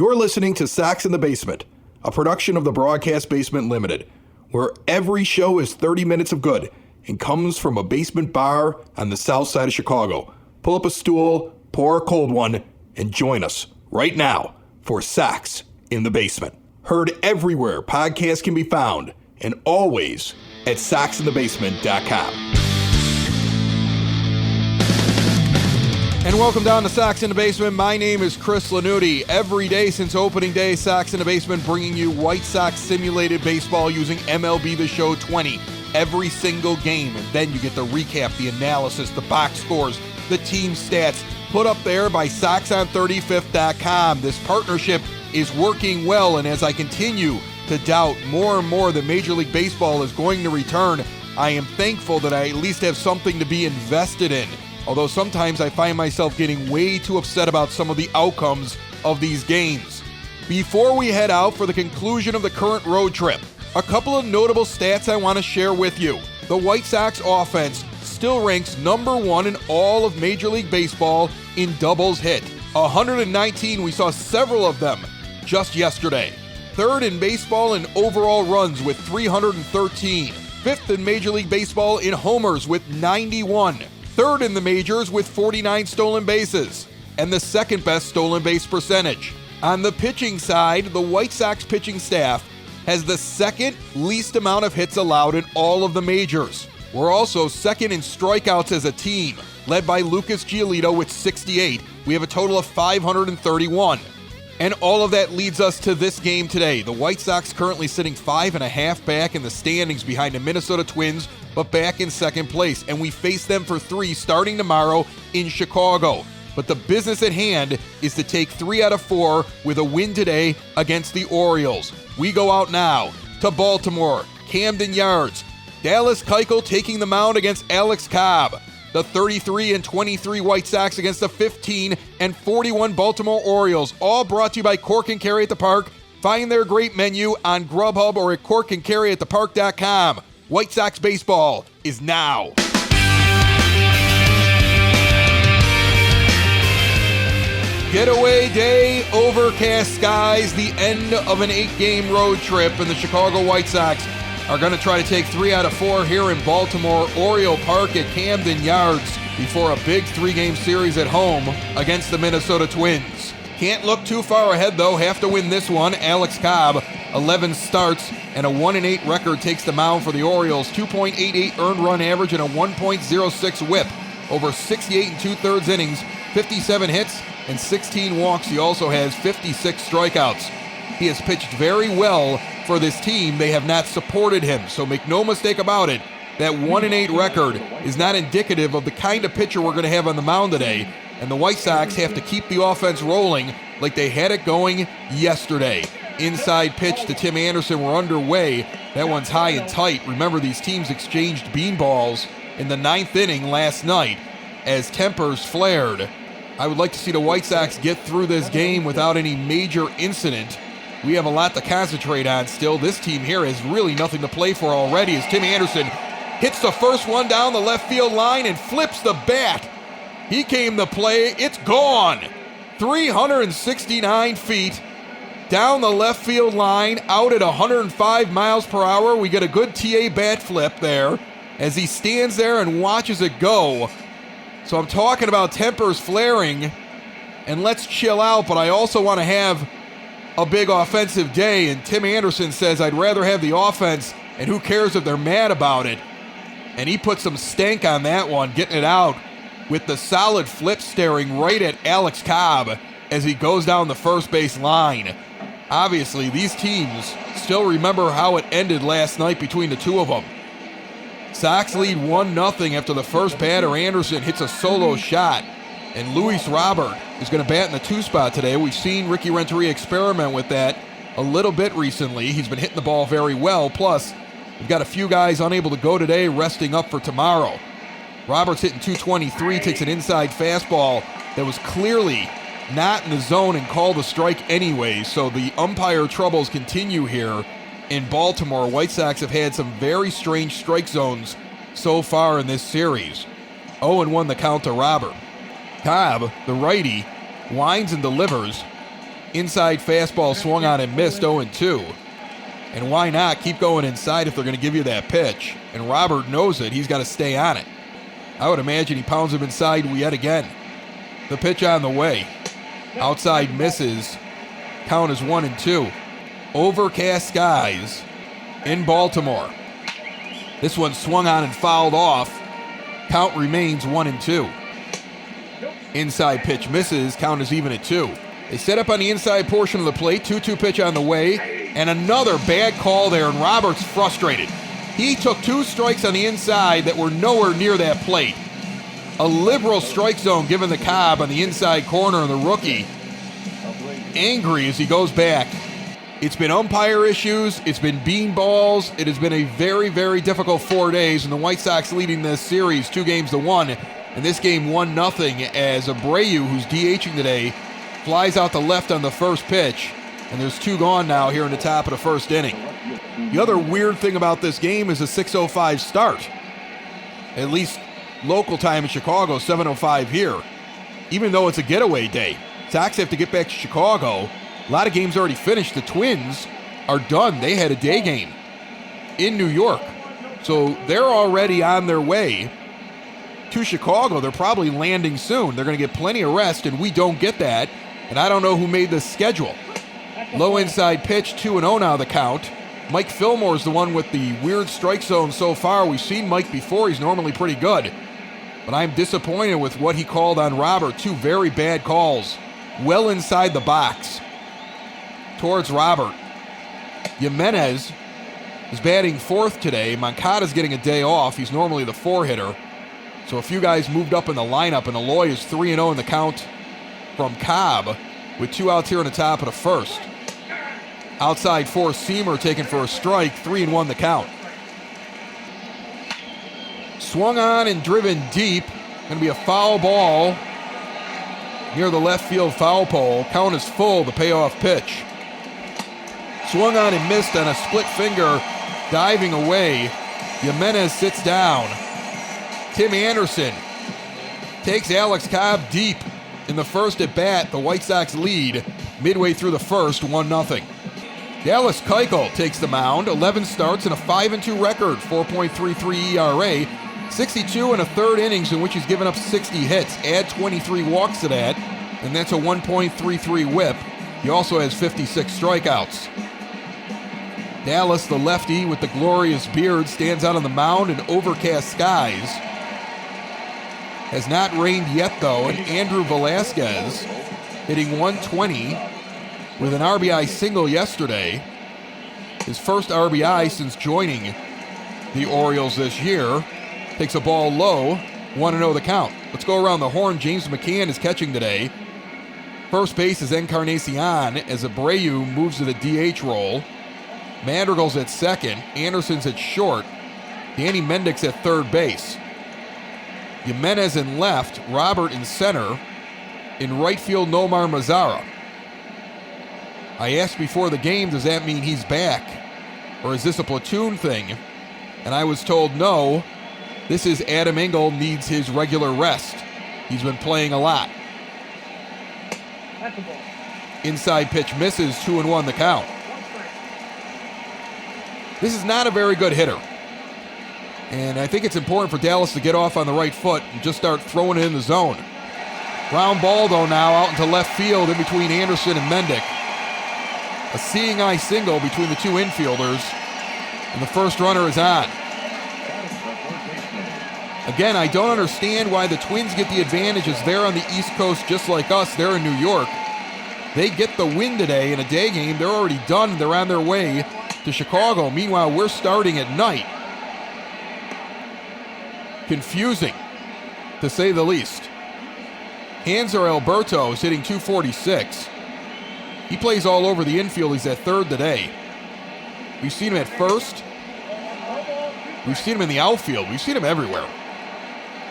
You're listening to Sacks in the Basement, a production of the Broadcast Basement Limited, where every show is 30 minutes of good and comes from a basement bar on the south side of Chicago. Pull up a stool, pour a cold one, and join us right now for Sacks in the Basement. Heard everywhere podcasts can be found, and always at sacksinthebasement.com. And welcome down to Sacks in the Basement. My name is Chris Lanuti. Every day since opening day, Sacks in the Basement bringing you White Sox simulated baseball using MLB The Show 20 every single game. And then you get the recap, the analysis, the box scores, the team stats put up there by SoxOn35th.com. This partnership is working well, and as I continue to doubt more and more that Major League Baseball is going to return, I am thankful that I at least have something to be invested in. Although sometimes I find myself getting way too upset about some of the outcomes of these games. Before we head out for the conclusion of the current road trip, a couple of notable stats I want to share with you. The White Sox offense still ranks number one in all of Major League Baseball in doubles hit. 119, we saw several of them just yesterday. Third in baseball in overall runs with 313. Fifth in Major League Baseball in homers with 91. Third in the majors with 49 stolen bases, and the second best stolen base percentage. On the pitching side, the White Sox pitching staff has the second least amount of hits allowed in all of the majors. We're also second in strikeouts as a team, led by Lucas Giolito with 68. We have a total of 531. And all of that leads us to this game today. The White Sox currently sitting 5.5 back in the standings behind the Minnesota Twins, but back in second place. And we face them for 3 starting tomorrow in Chicago. But the business at hand is to take 3 out of 4 with a win today against the Orioles. We go out now to Baltimore, Camden Yards. Dallas Keuchel taking the mound against Alex Cobb. The 33-23 White Sox against the 15-41 Baltimore Orioles. All brought to you by Cork and Carry at the Park. Find their great menu on Grubhub or at corkandcarryatthepark.com. White Sox baseball is now. Getaway day, overcast skies, the end of an 8-game road trip, and the Chicago White Sox are going to try to take 3 out of 4 here in Baltimore Oriole Park at Camden Yards before a big 3-game series at home against the Minnesota Twins. Can't look too far ahead, though. Have to win this one. Alex Cobb, 11 starts and a 1-8 record, takes the mound for the Orioles. 2.88 earned run average and a 1.06 whip over 68 2/3 innings, 57 hits and 16 walks. He also has 56 strikeouts. He has pitched very well for this team. They have not supported him, so make no mistake about it. That 1-8 record is not indicative of the kind of pitcher we're going to have on the mound today, and the White Sox have to keep the offense rolling like they had it going yesterday. Inside pitch to Tim Anderson, we're underway. That one's high and tight. Remember, these teams exchanged beanballs in the 9th inning last night as tempers flared. I would like to see the White Sox get through this game without any major incident. We have a lot to concentrate on still. This team here has really nothing to play for already as Tim Anderson hits the first one down the left field line and flips the bat. He came to play. It's gone. 369 feet down the left field line, out at 105 miles per hour. We get a good TA bat flip there as he stands there and watches it go. So I'm talking about tempers flaring, and let's chill out, but I also want to have a big offensive day, and Tim Anderson says I'd rather have the offense, and who cares if they're mad about it. And he put some stank on that one, getting it out with the solid flip staring right at Alex Cobb as he goes down the first base line. Obviously, these teams still remember how it ended last night between the two of them. Sox lead 1-0 after the first batter, Anderson, hits a solo shot. And Luis Robert is going to bat in the 2 spot today. We've seen Ricky Renteria experiment with that a little bit recently. He's been hitting the ball very well. Plus, we've got a few guys unable to go today, resting up for tomorrow. Roberts hitting 223, takes an inside fastball that was clearly not in the zone and called a strike anyway. So the umpire troubles continue here in Baltimore. White Sox have had some very strange strike zones so far in this series. 0-1 the count to Robert. Cobb, the righty, winds and delivers. Inside fastball swung on and missed, 0-2. And why not keep going inside if they're going to give you that pitch? And Robert knows it. He's got to stay on it. I would imagine he pounds him inside yet again. The pitch on the way. Outside misses. Count is 1-2. Overcast skies in Baltimore. This one swung on and fouled off. Count remains 1-2. Inside pitch misses. Count is even at 2. They set up on the inside portion of the plate. 2-2 pitch on the way. And another bad call there, and Robert's frustrated. He took 2 strikes on the inside that were nowhere near that plate. A liberal strike zone given the Cobb on the inside corner, and the rookie angry as he goes back. It's been umpire issues. It's been beanballs. It has been a very, very difficult 4 days, and the White Sox leading this series 2-1, and this game 1-0 as Abreu, who's DHing today, flies out the left on the first pitch, and there's 2 gone now here in the top of the first inning. The other weird thing about this game is a 6:05 start. At least local time in Chicago, 7:05 here. Even though it's a getaway day, Sox have to get back to Chicago. A lot of games already finished. The Twins are done. They had a day game in New York. So they're already on their way to Chicago. They're probably landing soon. They're going to get plenty of rest, and we don't get that. And I don't know who made this schedule. Low inside pitch, 2-0 now the count. Mike Fillmore's the one with the weird strike zone so far. We've seen Mike before. He's normally pretty good. But I'm disappointed with what he called on Robert. 2 very bad calls. Well inside the box towards Robert. Jimenez is batting 4th today. Moncada's getting a day off. He's normally the 4-hitter. So a few guys moved up in the lineup, and Eloy is 3-0 in the count from Cobb with 2 outs here in the top of the first. Outside 4-seamer taken for a strike, 3-1 the count. Swung on and driven deep. Going to be a foul ball near the left field foul pole. Count is full, the payoff pitch. Swung on and missed on a split finger, diving away. Jimenez sits down. Tim Anderson takes Alex Cobb deep in the first at bat. The White Sox lead midway through the first, 1-0. Dallas Keuchel takes the mound, 11 starts and a 5-2 record, 4.33 ERA, 62 and a third innings in which he's given up 60 hits. Add 23 walks to that, and that's a 1.33 whip. He also has 56 strikeouts. Dallas, the lefty with the glorious beard, stands out on the mound in overcast skies. Has not rained yet, though, and Andrew Velasquez hitting 120 with an RBI single yesterday. His first RBI since joining the Orioles this year. Takes a ball low, 1-0 the count. Let's go around the horn. James McCann is catching today. First base is Encarnacion as Abreu moves to the DH role. Madrigal's at second. Anderson's at short. Danny Mendick's at third base. Jimenez in left. Robert in center. In right field, Nomar Mazara. I asked before the game, does that mean he's back? Or is this a platoon thing? And I was told no. This is Adam Engel needs his regular rest. He's been playing a lot. Inside pitch misses, 2-1 the count. This is not a very good hitter. And I think it's important for Dallas to get off on the right foot and just start throwing it in the zone. Ground ball, though, now out into left field in between Anderson and Mendick. A seeing eye single between the two infielders. And the first runner is on. Again, I don't understand why the Twins get the advantages. They're on the East Coast just like us. They're in New York. They get the win today in a day game. They're already done. They're on their way to Chicago. Meanwhile, we're starting at night. Confusing, to say the least. Hanser Alberto is hitting 246. He plays all over the infield. He's at third today. We've seen him at first. We've seen him in the outfield. We've seen him everywhere.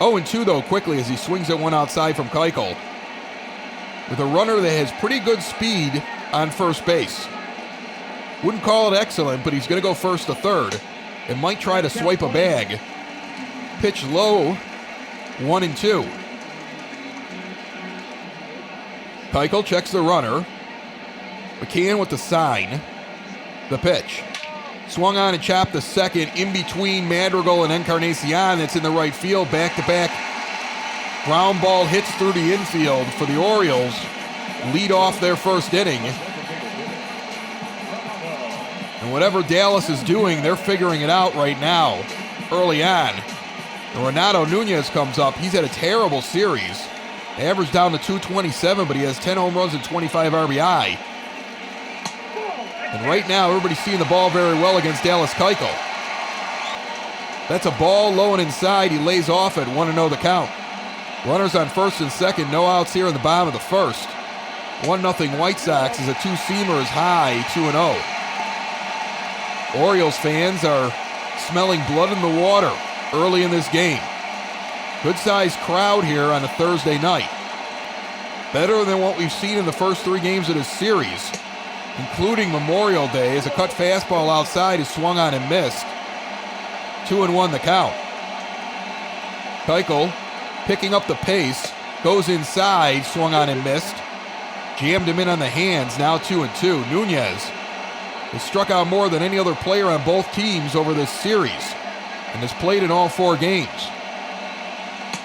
0-2, though, quickly as he swings at one outside from Keuchel. With a runner that has pretty good speed on first base. Wouldn't call it excellent, but he's going to go first to third and might try to swipe a bag. Pitch low, 1-2. Keuchel checks the runner. McCann with the sign. The pitch. Swung on and chopped the second in between Madrigal and Encarnacion. That's in the right field. Back-to-back ground ball hits through the infield for the Orioles. Lead off their first inning. And whatever Dallas is doing, they're figuring it out right now, early on. And Renato Nunez comes up. He's had a terrible series. Average down to 227, but he has 10 home runs and 25 RBI. And right now, everybody's seeing the ball very well against Dallas Keuchel. That's a ball low and inside. He lays off it, 1-0 the count. Runners on first and second, no outs here in the bottom of the first. 1-0 White Sox as a two-seamer is high, 2-0. Orioles fans are smelling blood in the water early in this game. Good-sized crowd here on a Thursday night. Better than what we've seen in the first three games of this series, including Memorial Day, as a cut fastball outside is swung on and missed. 2-1 the count. Keuchel picking up the pace, goes inside, swung on and missed. Jammed him in on the hands, now 2-2. Nunez has struck out more than any other player on both teams over this series and has played in all four games.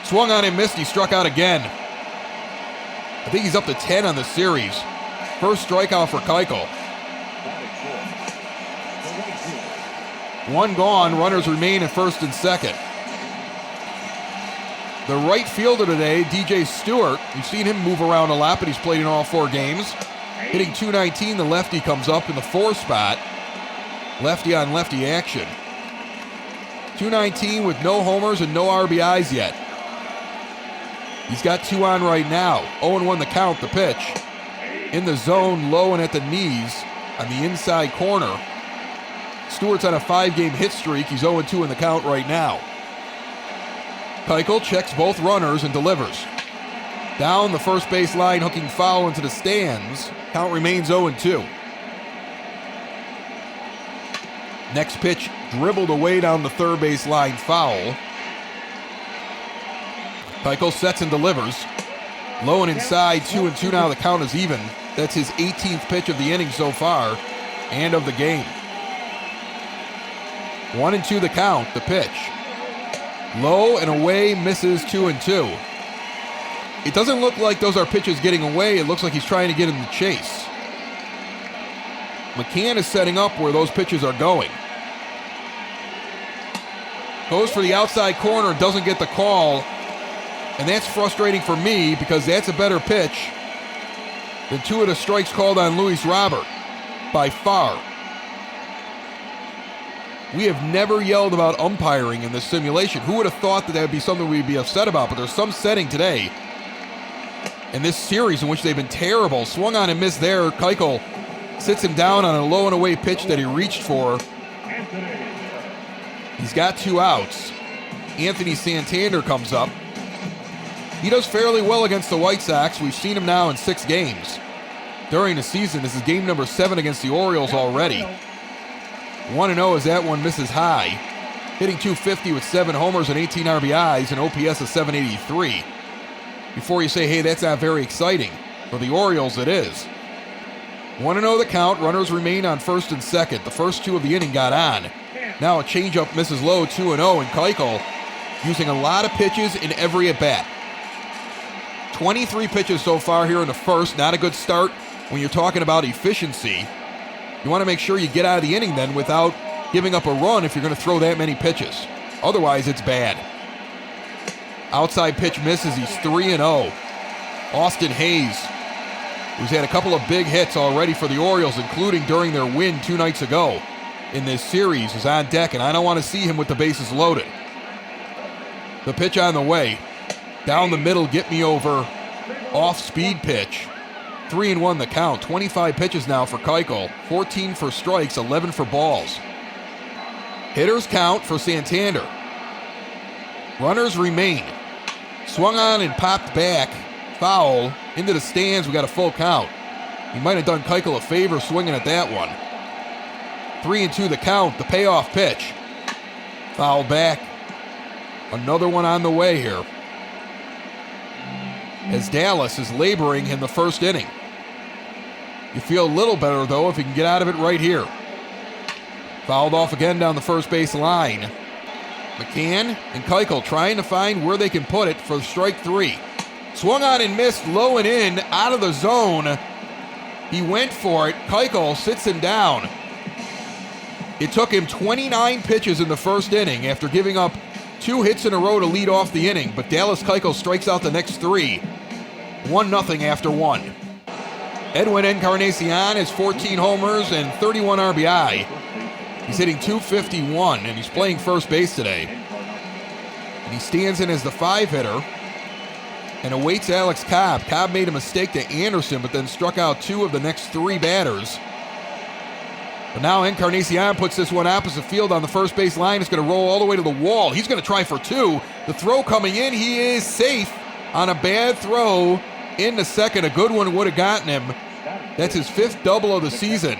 Swung on and missed, he struck out again. I think he's up to 10 on the series. First strikeout for Keuchel. One gone, runners remain at first and second. The right fielder today, DJ Stewart, we've seen him move around a lot, but he's played in all four games. Hitting .219, the lefty comes up in the 4 spot. Lefty on lefty action. .219 with no homers and no RBIs yet. He's got 2 on right now. 0-1 the count, the pitch. In the zone, low and at the knees on the inside corner. Stewart's on a 5-game hit streak. He's 0-2 in the count right now. Keuchel checks both runners and delivers. Down the first base line, hooking foul into the stands. Count remains 0-2. Next pitch dribbled away down the third base line, foul. Keuchel sets and delivers. Low and inside, 2-2 now. The count is even. That's his 18th pitch of the inning so far and of the game. 1-2 the count, the pitch. Low and away, misses 2-2. It doesn't look like those are pitches getting away. It looks like he's trying to get in the chase. McCann is setting up where those pitches are going. Goes for the outside corner, doesn't get the call. And that's frustrating for me because that's a better pitch than 2 of the strikes called on Luis Robert, by far. We have never yelled about umpiring in this simulation. Who would have thought that that would be something we'd be upset about? But there's some setting today in this series in which they've been terrible. Swung on and missed there. Keuchel sits him down on a low and away pitch that he reached for. He's got 2 outs. Anthony Santander comes up. He does fairly well against the White Sox. We've seen him now in 6 games during the season. This is game number 7 against the Orioles already. 1-0 as that one misses high. Hitting .250 with 7 homers and 18 RBIs and OPS of .783. Before you say, hey, that's not very exciting. For the Orioles, it is. 1-0 the count. Runners remain on first and second. The first 2 of the inning got on. Now a changeup misses low, 2-0, and Keuchel using a lot of pitches in every at-bat. 23 pitches so far here in the first. Not a good start when you're talking about efficiency. You want to make sure you get out of the inning then without giving up a run if you're going to throw that many pitches. Otherwise, it's bad. Outside pitch misses. He's 3-0. Austin Hayes, who's had a couple of big hits already for the Orioles, including during their win 2 nights ago in this series, is on deck, and I don't want to see him with the bases loaded. The pitch on the way. Down the middle, get me over. Off-speed pitch. 3-1 the count. 25 pitches now for Keuchel. 14 for strikes, 11 for balls. Hitters count for Santander. Runners remain. Swung on and popped back. Foul. Into the stands, we got a full count. He might have done Keuchel a favor swinging at that one. 3-2 the count. The payoff pitch. Foul back. Another one on the way here, as Dallas is laboring in the first inning. You feel a little better, though, if you can get out of it right here. Fouled off again down the first base line. McCann and Keuchel trying to find where they can put it for strike 3. Swung on and missed, low and in, out of the zone. He went for it. Keuchel sits him down. It took him 29 pitches in the first inning after giving up 2 hits in a row to lead off the inning, but Dallas Keuchel strikes out the next 3. 1-0 after 1. Edwin Encarnacion has 14 homers and 31 RBI. He's hitting .251, and he's playing first base today. And he stands in as the 5-hitter and awaits Alex Cobb. Cobb made a mistake to Anderson, but then struck out 2 of the next 3 batters. But now Encarnacion puts this one opposite field on the first base line. It's going to roll all the way to the wall. He's going to try for 2. The throw coming in. He is safe on a bad throw into second. A good one would have gotten him. That's his 5th double of the season.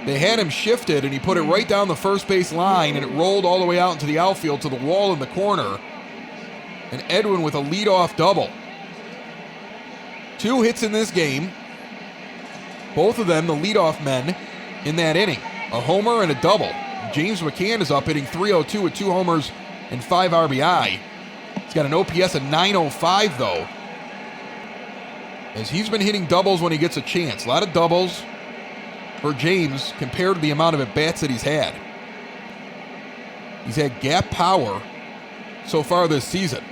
They had him shifted, and he put it right down the first base line, and it rolled all the way out into the outfield to the wall in the corner. And Edwin with a leadoff double. 2 hits in this game. Both of them the leadoff men in that inning. A homer and a double. James McCann is up hitting .302 with 2 homers and 5 RBI. He's got an OPS of .905, though, as he's been hitting doubles when he gets a chance. A lot of doubles for James compared to the amount of at-bats that he's had. He's had gap power so far this season.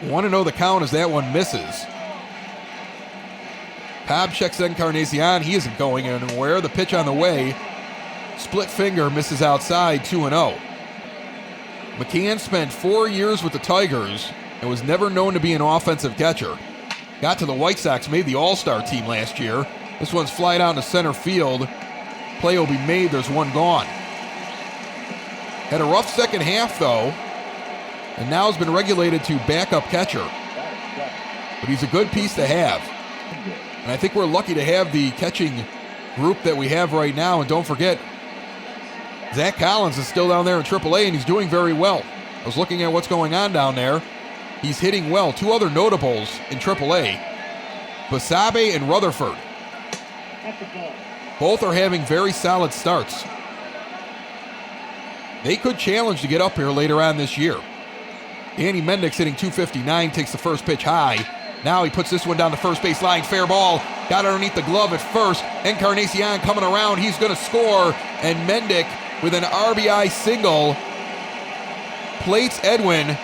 1-0 the count as that one misses. Cobb checks Encarnacion. He isn't going anywhere. The pitch on the way. Split finger misses outside, 2-0. McCann spent 4 years with the Tigers and was never known to be an offensive catcher. Got to the White Sox, made the All-Star team last year. This one's flied out to center field. Play will be made. There's one gone. Had a rough second half, though, and now has been regulated to backup catcher. But he's a good piece to have. And I think we're lucky to have the catching group that we have right now. And don't forget, Zach Collins is still down there in AAA, and he's doing very well. I was looking at what's going on down there. He's hitting well. 2 other notables in AAA, Basabe and Rutherford. Both are having very solid starts. They could challenge to get up here later on this year. Danny Mendick's hitting .259, takes the first pitch high. Now he puts this one down the first base line. Fair ball. Got underneath the glove at first. Encarnacion coming around. He's going to score. And Mendick with an RBI single plates Edwin,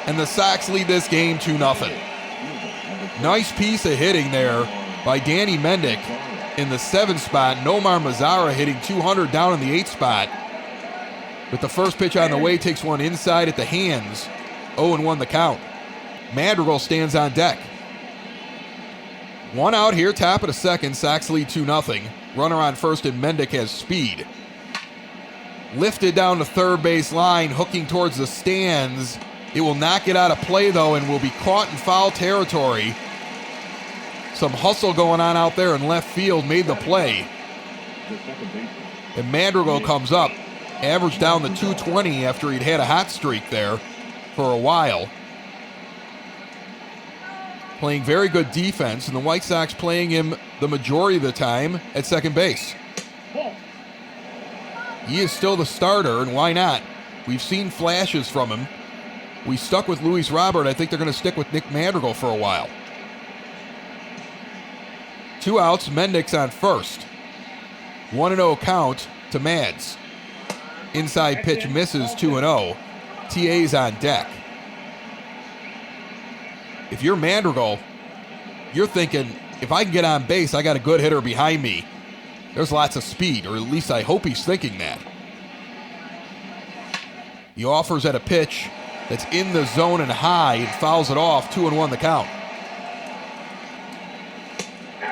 and the Sox lead this game 2-0. Nice piece of hitting there by Danny Mendick in the 7th spot. Nomar Mazara hitting .200 down in the 8th spot. With the first pitch on the way, takes one inside at the hands. 0-1 the count. Madrigal stands on deck. 1 out here, top of the second. Sox lead 2-0. Runner on first, and Mendick has speed. Lifted down the third base line, hooking towards the stands. It will not get out of play, though, and will be caught in foul territory. Some hustle going on out there in left field made the play. And Madrigal comes up. Averaged down to .220 after he'd had a hot streak there for a while. Playing very good defense, and the White Sox playing him the majority of the time at second base. He is still the starter, and why not? We've seen flashes from him. We stuck with Luis Robert. I think they're going to stick with Nick Madrigal for a while. 2 outs, Mendick's on first. 1-0 count to Mads. Inside pitch misses, 2-0. TA's on deck. If you're Madrigal, you're thinking, if I can get on base, I got a good hitter behind me. There's lots of speed, or at least I hope he's thinking that. He offers at a pitch that's in the zone and high and fouls it off, 2-1 the count.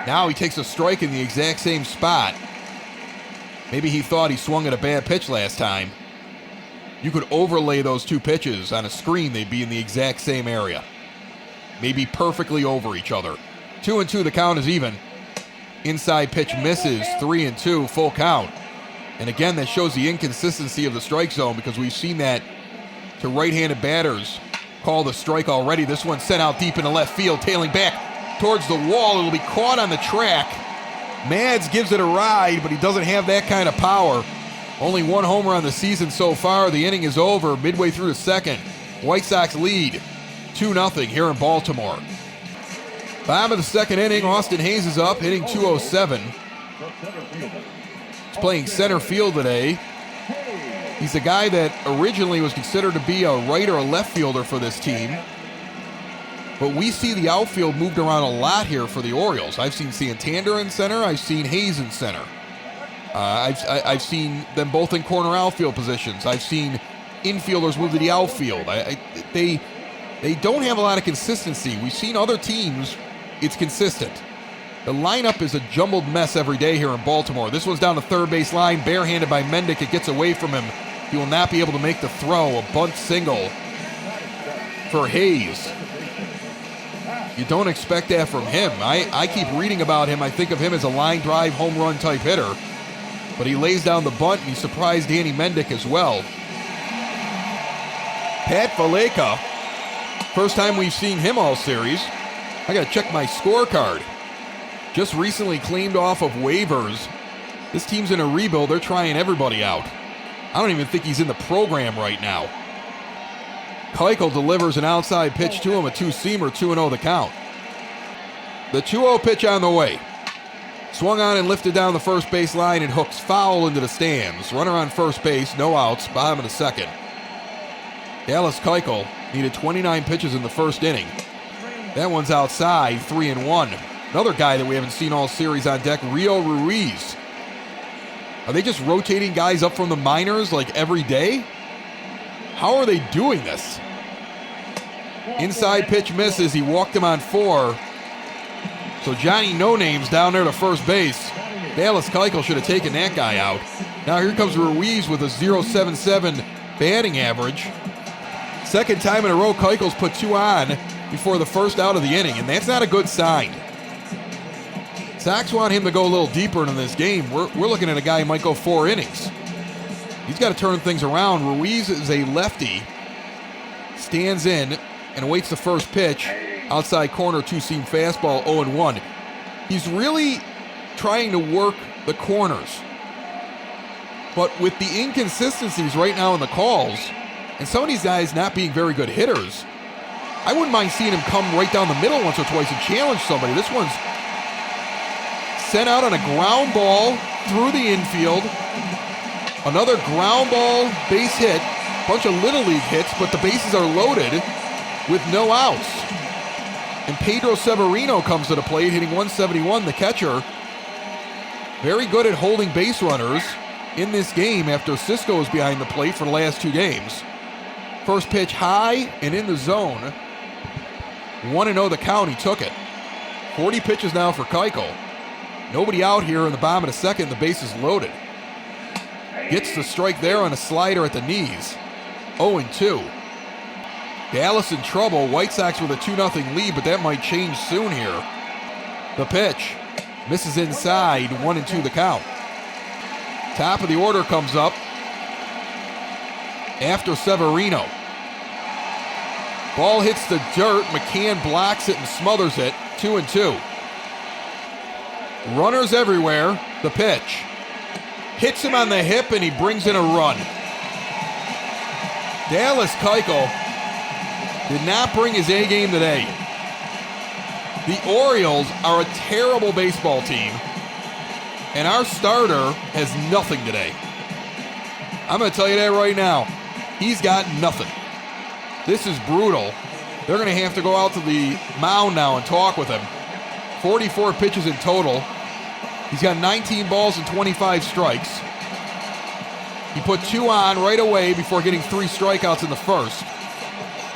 Now he takes a strike in the exact same spot. Maybe he thought he swung at a bad pitch last time. You could overlay those 2 pitches on a screen, they'd be in the exact same area. Maybe perfectly over each other. 2-2, the count is even. Inside pitch misses, 3-2, full count. And again, that shows the inconsistency of the strike zone, because we've seen that to right-handed batters call the strike already. This one sent out deep into left field, tailing back. towards the wall. It'll be caught on the track. Mads gives it a ride, but he doesn't have that kind of power. Only one homer on the season so far. The inning is over midway through the second. White Sox lead 2-0 here in Baltimore. Bottom of the second inning, Austin Hayes is up, hitting .207. He's playing center field today. He's a guy that originally was considered to be a right or a left fielder for this team. But we see the outfield moved around a lot here for the Orioles. I've seen Santander in center. I've seen Hayes in center. I've seen them both in corner outfield positions. I've seen infielders move to the outfield. They don't have a lot of consistency. We've seen other teams, it's consistent. The lineup is a jumbled mess every day here in Baltimore. This one's down the third base line, barehanded by Mendick. It gets away from him. He will not be able to make the throw. A bunt single for Hayes. You don't expect that from him. I keep reading about him. I think of him as a line drive, home run type hitter. But he lays down the bunt, and he surprised Danny Mendick as well. Pat Valleca, first time we've seen him all series. I got to check my scorecard. Just recently claimed off of waivers. This team's in a rebuild. They're trying everybody out. I don't even think he's in the program right now. Keuchel delivers an outside pitch to him, a two-seamer, 2-0 the count. The 2-0 pitch on the way. Swung on and lifted down the first base line and hooks foul into the stands. Runner on first base, no outs, bottom of the second. Dallas Keuchel needed 29 pitches in the first inning. That one's outside, 3-1. Another guy that we haven't seen all series on deck, Rio Ruiz. Are they just rotating guys up from the minors like every day? How are they doing this? Inside pitch misses. He walked him on 4. So Johnny No Name's down there to first base. Dallas Keuchel should have taken that guy out. Now here comes Ruiz with a .077 batting average. Second time in a row Keuchel's put 2 on before the first out of the inning, and that's not a good sign. Sox want him to go a little deeper into this game. We're looking at a guy who might go 4 innings. He's got to turn things around. Ruiz is a lefty. Stands in and awaits the first pitch. Outside corner, two-seam fastball, 0-1. He's really trying to work the corners. But with the inconsistencies right now in the calls, and some of these guys not being very good hitters, I wouldn't mind seeing him come right down the middle once or twice and challenge somebody. This one's sent out on a ground ball through the infield. Another ground ball base hit. Bunch of Little League hits, but the bases are loaded with no outs. And Pedro Severino comes to the plate, hitting .171, the catcher. Very good at holding base runners in this game after Cisco was behind the plate for the last 2 games. First pitch high and in the zone. 1-0 the count, he took it. 40 pitches now for Keuchel. Nobody out here in the bottom of the second, the base is loaded. Gets the strike there on a slider at the knees. 0-2. Dallas in trouble. White Sox with a 2-0 lead, but that might change soon here. The pitch. Misses inside. 1-2 the count. Top of the order comes up after Severino. Ball hits the dirt. McCann blocks it and smothers it. 2-2. Runners everywhere. The pitch. Hits him on the hip and he brings in a run. Dallas Keuchel did not bring his A game today. The Orioles are a terrible baseball team, and our starter has nothing today. I'm going to tell you that right now. He's got nothing. This is brutal. They're going to have to go out to the mound now and talk with him. 44 pitches in total. He's got 19 balls and 25 strikes. He put 2 on right away before getting 3 strikeouts in the first.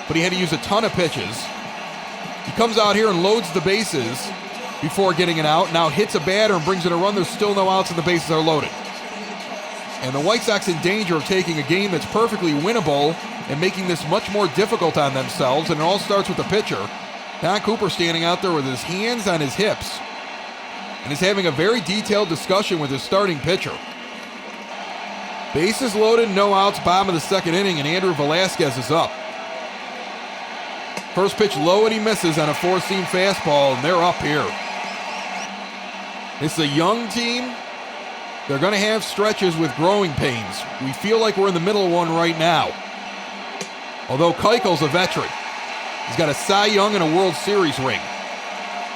But he had to use a ton of pitches. He comes out here and loads the bases before getting it out. Now hits a batter and brings in a run. There's still no outs and the bases are loaded. And the White Sox in danger of taking a game that's perfectly winnable and making this much more difficult on themselves. And it all starts with the pitcher. Don Cooper standing out there with his hands on his hips and is having a very detailed discussion with his starting pitcher. Bases loaded, no outs, bottom of the second inning, and Andrew Velasquez is up. First pitch low and he misses on a four-seam fastball, and they're up here. It's a young team. They're going to have stretches with growing pains. We feel like we're in the middle of one right now. Although Keuchel's a veteran. He's got a Cy Young and a World Series ring.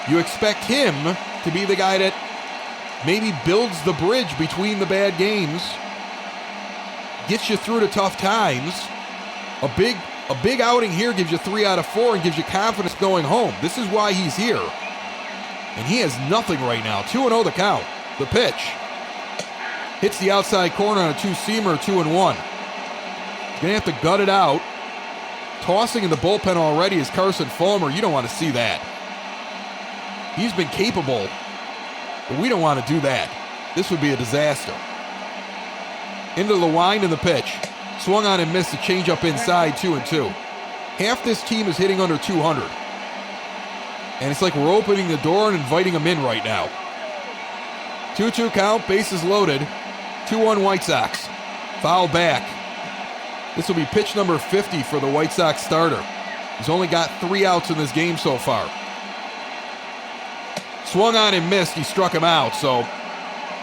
You expect him to be the guy that maybe builds the bridge between the bad games, gets you through to tough times. A big outing here gives you 3 out of 4 and gives you confidence going home. This is why he's here. And he has nothing right now. 2-0 the count. The pitch. Hits the outside corner on a two-seamer, 2-1. Going to have to gut it out. Tossing in the bullpen already is Carson Fulmer. You don't want to see that. He's been capable, but we don't want to do that. This would be a disaster. Into the wind and the pitch. Swung on and missed the changeup inside, 2-2. Half this team is hitting under 200. And it's like we're opening the door and inviting them in right now. 2-2 count, bases loaded. 2-1 White Sox. Foul back. This will be pitch number 50 for the White Sox starter. He's only got 3 outs in this game so far. Swung on and missed. He struck him out. So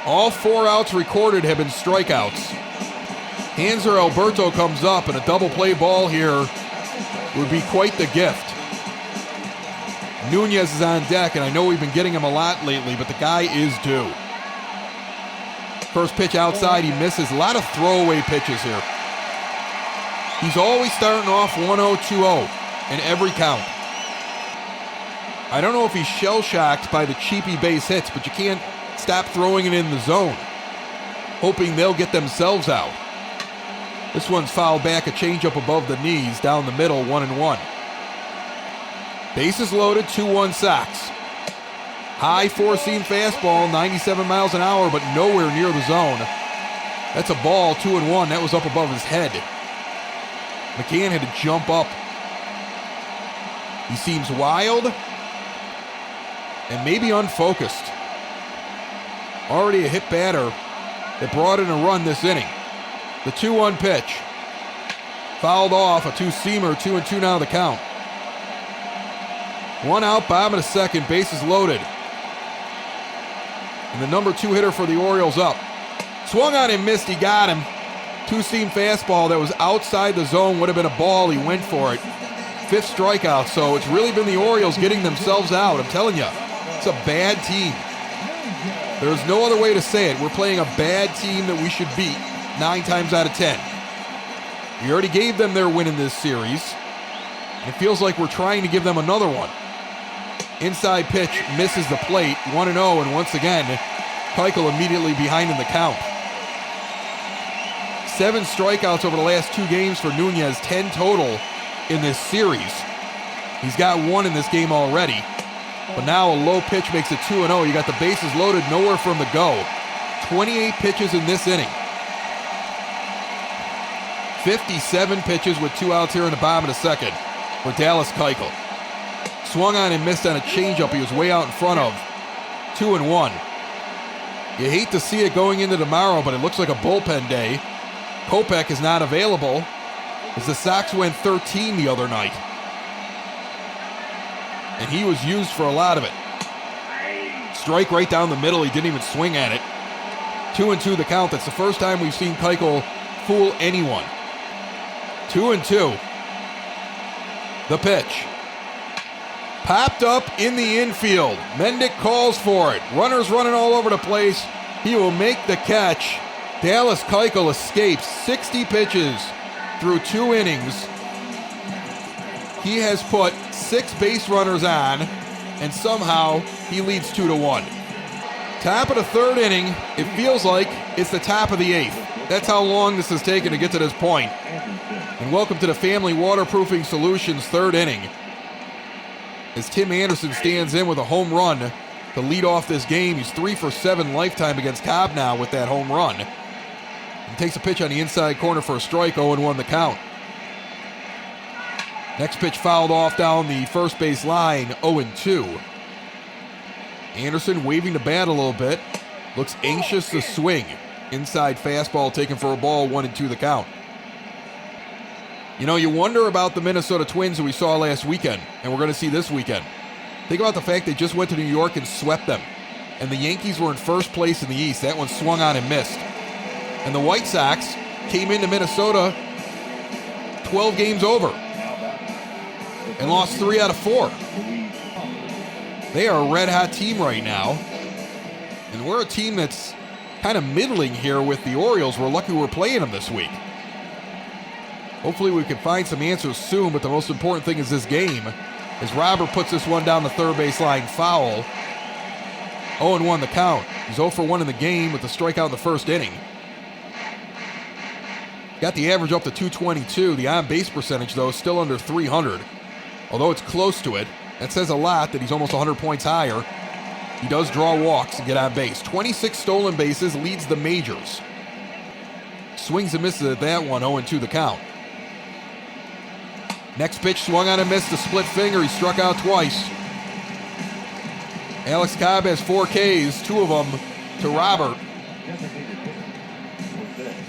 all 4 outs recorded have been strikeouts. Hanser Alberto comes up, and a double play ball here would be quite the gift. Nunez is on deck, and I know we've been getting him a lot lately, but the guy is due. First pitch outside, he misses. A lot of throwaway pitches here. He's always starting off 1-0, 2-0 in every count. I don't know if he's shell-shocked by the cheapy base hits, but you can't stop throwing it in the zone, hoping they'll get themselves out. This one's fouled back, a changeup above the knees, down the middle, 1-1. Bases loaded, 2-1 Sox. High four-seam fastball, 97 miles an hour, but nowhere near the zone. That's a ball, 2-1. That was up above his head. McCann had to jump up. He seems wild and maybe unfocused. Already a hit batter that brought in a run this inning. The 2-1 pitch. Fouled off, a two-seamer, 2-2 now the count. 1 out, bottom of the second, bases loaded. And the number 2 hitter for the Orioles up. Swung on and missed, he got him. Two-seam fastball that was outside the zone, would have been a ball, he went for it. 5th strikeout, so it's really been the Orioles getting themselves out. I'm telling you, it's a bad team. There's no other way to say it. We're playing a bad team that we should beat 9 times out of 10. We already gave them their win in this series. And it feels like we're trying to give them another one. Inside pitch misses the plate, 1-0, and once again, Keuchel immediately behind in the count. 7 strikeouts over the last 2 games for Nunez, 10 total in this series. He's got 1 in this game already. But now a low pitch makes it 2-0. You got the bases loaded, nowhere for him to go. 28 pitches in this inning. 57 pitches with 2 outs here in the bottom of the second for Dallas Keuchel. Swung on and missed on a changeup he was way out in front of. 2-1. You hate to see it going into tomorrow, but it looks like a bullpen day. Kopech is not available as the Sox went 13 the other night. And he was used for a lot of it. Strike right down the middle. He didn't even swing at it. 2-2 the count. That's the first time we've seen Keuchel fool anyone. 2-2. The pitch. Popped up in the infield. Mendick calls for it. Runners running all over the place. He will make the catch. Dallas Keuchel escapes 60 pitches through 2 innings. He has put 6 base runners on, and somehow he leads 2-1. Top of the 3rd inning. It feels like it's the top of the 8th. That's how long this has taken to get to this point. And welcome to the Family Waterproofing Solutions 3rd inning, as Tim Anderson stands in with a home run to lead off this game. He's 3 for 7 lifetime against Cobb now with that home run. He takes a pitch on the inside corner for a strike, 0-1 the count. Next pitch fouled off down the first base line, 0-2. Anderson waving the bat a little bit. Looks anxious to swing. Inside fastball taken for a ball, 1-2 the count. You know, you wonder about the Minnesota Twins who we saw last weekend, and we're going to see this weekend. Think about the fact they just went to New York and swept them. And the Yankees were in first place in the East. That one swung on and missed. And the White Sox came into Minnesota 12 games over and lost 3 out of 4. They are a red-hot team right now. And we're a team that's kind of middling here with the Orioles. We're lucky we're playing them this week. Hopefully we can find some answers soon, but the most important thing is this game. As Robert puts this one down the third base line, foul. 0-1 the count. He's 0 for 1 in the game with the strikeout in the first inning. Got the average up to 222. The on-base percentage, though, is still under 300. Although it's close to it, that says a lot that he's almost 100 points higher. He does draw walks and get on base. 26 stolen bases, leads the majors. Swings and misses at that one, 0-2 the count. Next pitch swung on and missed, a split finger. He struck out twice. Alex Cobb has 4 Ks, 2 of them to Robert.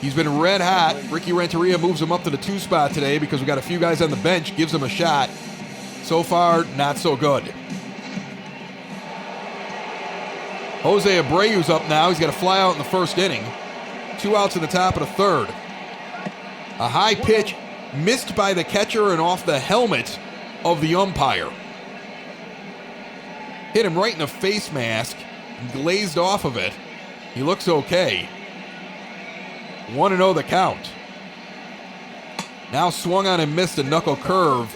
He's been red hot. Ricky Renteria moves him up to the 2 spot today because we got a few guys on the bench, gives him a shot. So far, not so good. Jose Abreu's up now. He's got a fly out in the first inning. 2 outs in the top of the third. A high pitch missed by the catcher and off the helmet of the umpire. Hit him right in the face mask and glazed off of it. He looks okay. 1-0 the count. Now swung on and missed a knuckle curve.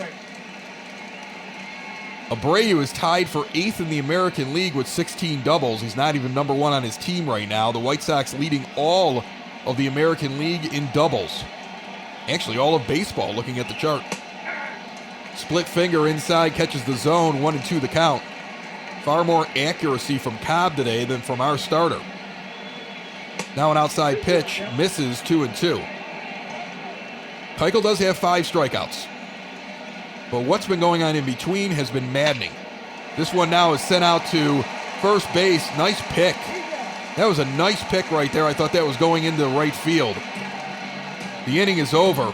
Abreu is tied for 8th in the American League with 16 doubles. He's not even number 1 on his team right now. The White Sox leading all of the American League in doubles. Actually, all of baseball, looking at the chart. Split finger inside, catches the zone, 1-2 the count. Far more accuracy from Cobb today than from our starter. Now an outside pitch, misses, 2-2. Keuchel does have 5 strikeouts. But what's been going on in between has been maddening. This one now is sent out to first base. Nice pick. That was a nice pick right there. I thought that was going into right field. The inning is over.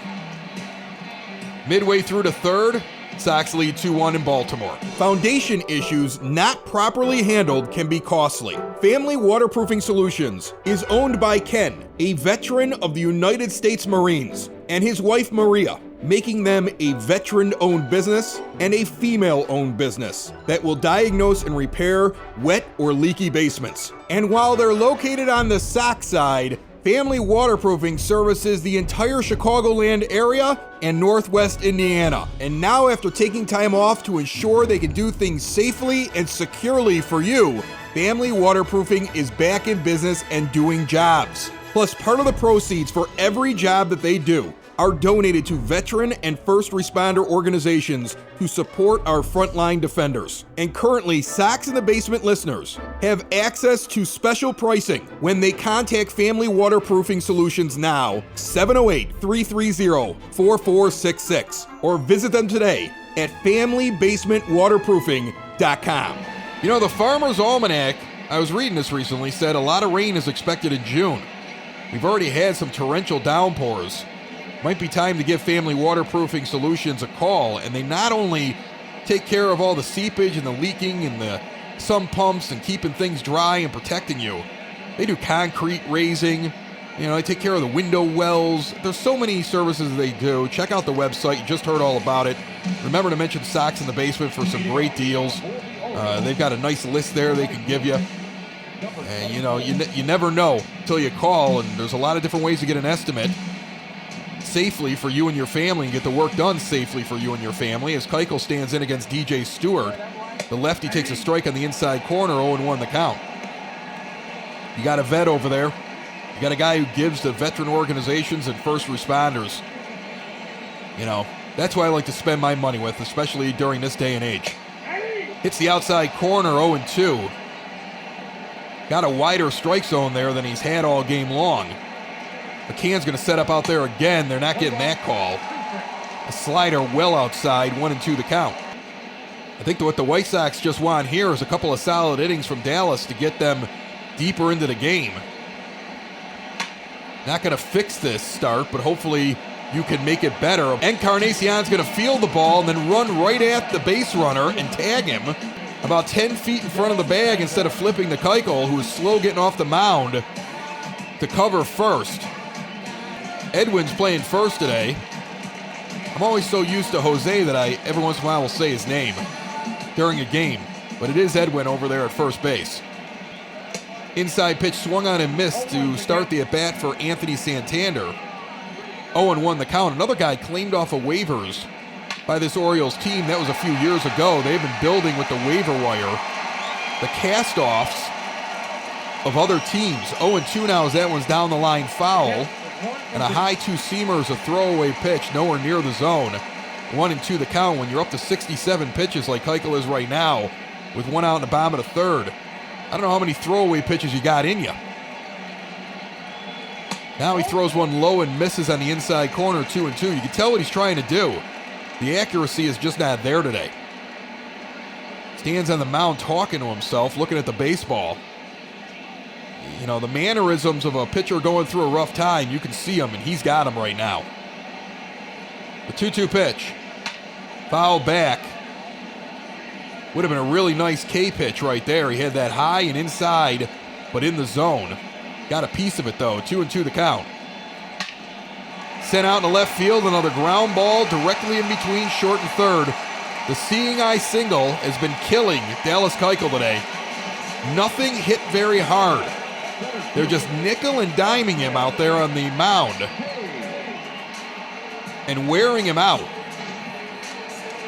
Midway through the third, Sox lead 2-1 in Baltimore. Foundation issues not properly handled can be costly. Family Waterproofing Solutions is owned by Ken, a veteran of the United States Marines, and his wife Maria, making them a veteran-owned business and a female-owned business that will diagnose and repair wet or leaky basements. And while they're located on the Sox side, Family Waterproofing services the entire Chicagoland area and Northwest Indiana. And now, after taking time off to ensure they can do things safely and securely for you, Family Waterproofing is back in business and doing jobs. Plus, part of the proceeds for every job that they do are donated to veteran and first responder organizations who support our frontline defenders. And currently, Sox in the Basement listeners have access to special pricing when they contact Family Waterproofing Solutions now, 708-330-4466, or visit them today at FamilyBasementWaterproofing.com. You know, the Farmer's Almanac, I was reading this recently, said a lot of rain is expected in June. We've already had some torrential downpours. Might be time to give Family Waterproofing Solutions a call, and they not only take care of all the seepage and the leaking and the sump pumps and keeping things dry and protecting you. They do concrete raising, they take care of the window wells. There's so many services they do. Check out the website. You just heard all about it. Remember to mention Sox in the Basement for some great deals. They've got a nice list there they can give you. And you never know until you call, and there's a lot of different ways to get an estimate safely for you and your family and get the work done safely for you and your family. As Keuchel stands in against DJ Stewart, the lefty takes a strike on the inside corner, 0-1 the count. You got a vet over there. You got a guy who gives to veteran organizations and first responders. That's who I like to spend my money with, especially during this day and age. Hits the outside corner, 0-2. Got a wider strike zone there than he's had all game long. McCann's going to set up out there again. They're not getting that call. A slider well outside, 1-2 the count. I think what the White Sox just want here is a couple of solid innings from Dallas to get them deeper into the game. Not going to fix this start, but hopefully you can make it better. Encarnacion's going to field the ball and then run right at the base runner and tag him about 10 feet in front of the bag instead of flipping to Keuchel, who is slow getting off the mound to cover first. Edwin's playing first today. I'm always so used to Jose that I every once in a while will say his name during a game, but it is Edwin over there at first base. Inside pitch swung on and missed to start the at-bat for Anthony Santander. 0-1 the count. Another guy claimed off of waivers by this Orioles team. That was a few years ago. They've been building with the waiver wire the cast-offs of other teams. 0-2 now as that one's down the line foul. And a high two-seamer is a throwaway pitch, nowhere near the zone. 1-2 the count when you're up to 67 pitches like Keuchel is right now with one out in the bottom of the third. I don't know how many throwaway pitches you got in you. Now he throws one low and misses on the inside corner, 2-2. You can tell what he's trying to do. The accuracy is just not there today. Stands on the mound talking to himself, looking at the baseball. You know, the mannerisms of a pitcher going through a rough time, you can see them, and he's got them right now. The 2-2 pitch. Foul back. Would have been a really nice K pitch right there. He had that high and inside, but in the zone. Got a piece of it, though. 2-2 the count. Sent out in the left field. Another ground ball directly in between short and third. The seeing eye single has been killing Dallas Keuchel today. Nothing hit very hard. They're just nickel and diming him out there on the mound and wearing him out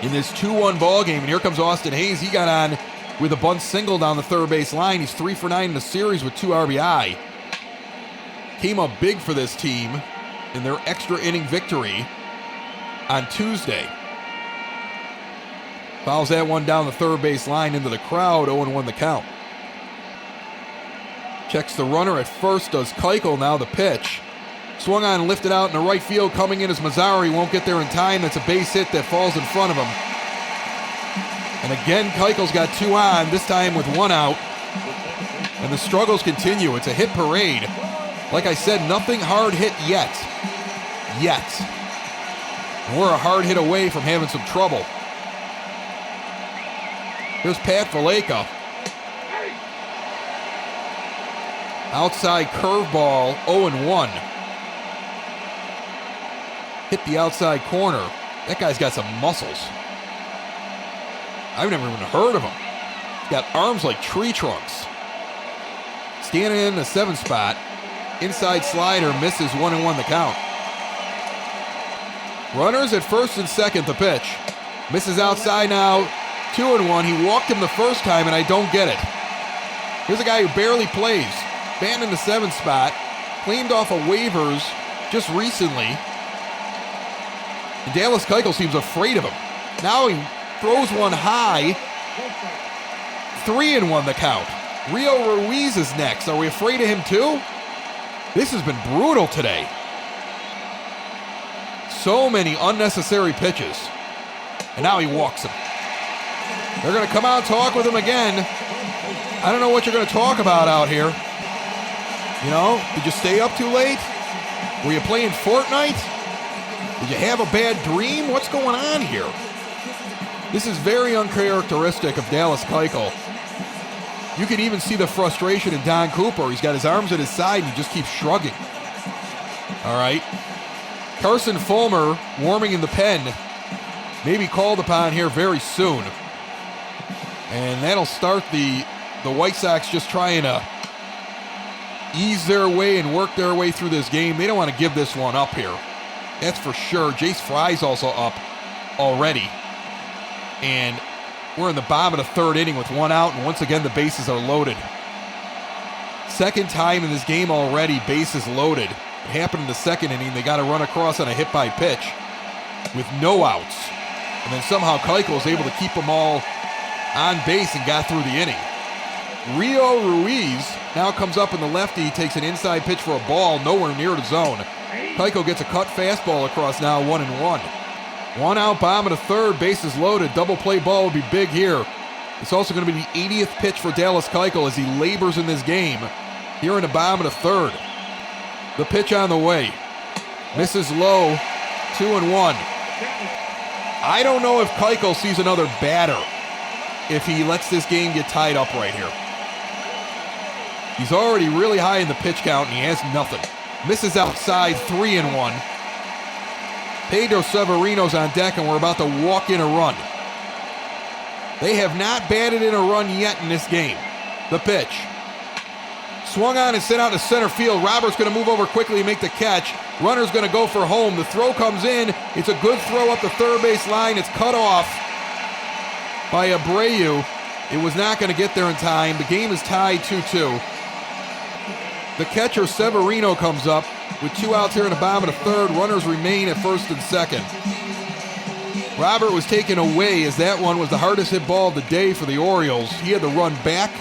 in this 2-1 ball game. And here comes Austin Hayes. He got on with a bunt single down the third base line. He's 3 for 9 in the series with 2 RBI. Came up big for this team in their extra inning victory on Tuesday. Fouls that one down the third base line into the crowd. 0-1 the count. Checks the runner at first, does Keuchel. Now the pitch. Swung on and lifted out in the right field. Coming in as Mazzari. Won't get there in time. It's a base hit that falls in front of him. And again, Keuchel's got 2 on, this time with 1 out. And the struggles continue. It's a hit parade. Like I said, nothing hard hit yet. And we're a hard hit away from having some trouble. Here's Pat Valleca. Outside curveball, 0-1. Hit the outside corner. That guy's got some muscles. I've never even heard of him. He's got arms like tree trunks. Standing in the 7th spot. Inside slider, misses. 1-1 the count. Runners at first and second, the pitch. Misses outside now. 2-1. He walked him the first time, and I don't get it. Here's a guy who barely plays. Banned in the 7th spot, claimed off of waivers just recently. And Dallas Keuchel seems afraid of him. Now he throws one high. 3-1 the count. Rio Ruiz is next. Are we afraid of him too? This has been brutal today. So many unnecessary pitches. And now he walks him. They're going to come out and talk with him again. I don't know what you're going to talk about out here. You know, did you stay up too late? Were you playing Fortnite? Did you have a bad dream? What's going on here? This is very uncharacteristic of Dallas Keuchel. You can even see the frustration in Don Cooper. He's got his arms at his side and he just keeps shrugging. All right. Carson Fulmer warming in the pen. May be called upon here very soon. And that'll start the White Sox just trying to ease their way and work their way through this game. They don't want to give this one up here. That's for sure. Jace Fry's also up already. And we're in the bottom of the 3rd inning with 1 out, and once again the bases are loaded. Second time in this game already, bases loaded. It happened in the 2nd inning. They got a run across on a hit by pitch with no outs. And then somehow Keuchel was able to keep them all on base and got through the inning. Rio Ruiz now comes up in the lefty. He takes an inside pitch for a ball nowhere near the zone. Keuchel gets a cut fastball across now, 1-1. 1 out, bottom of the 3rd, bases loaded. Double play ball will be big here. It's also going to be the 80th pitch for Dallas Keuchel as he labors in this game here in the bottom of the 3rd. The pitch on the way. Misses low. 2-1. I don't know if Keuchel sees another batter if he lets this game get tied up right here. He's already really high in the pitch count, and he has nothing. Misses outside, 3-1. Pedro Severino's on deck, and we're about to walk in a run. They have not batted in a run yet in this game. The pitch. Swung on and sent out to center field. Roberts going to move over quickly and make the catch. Runner's going to go for home. The throw comes in. It's a good throw up the third base line. It's cut off by Abreu. It was not going to get there in time. The game is tied 2-2. The catcher, Severino, comes up with 2 outs here in the bottom of the third. Runners remain at first and second. Robert was taken away as that one was the hardest hit ball of the day for the Orioles. He had to run back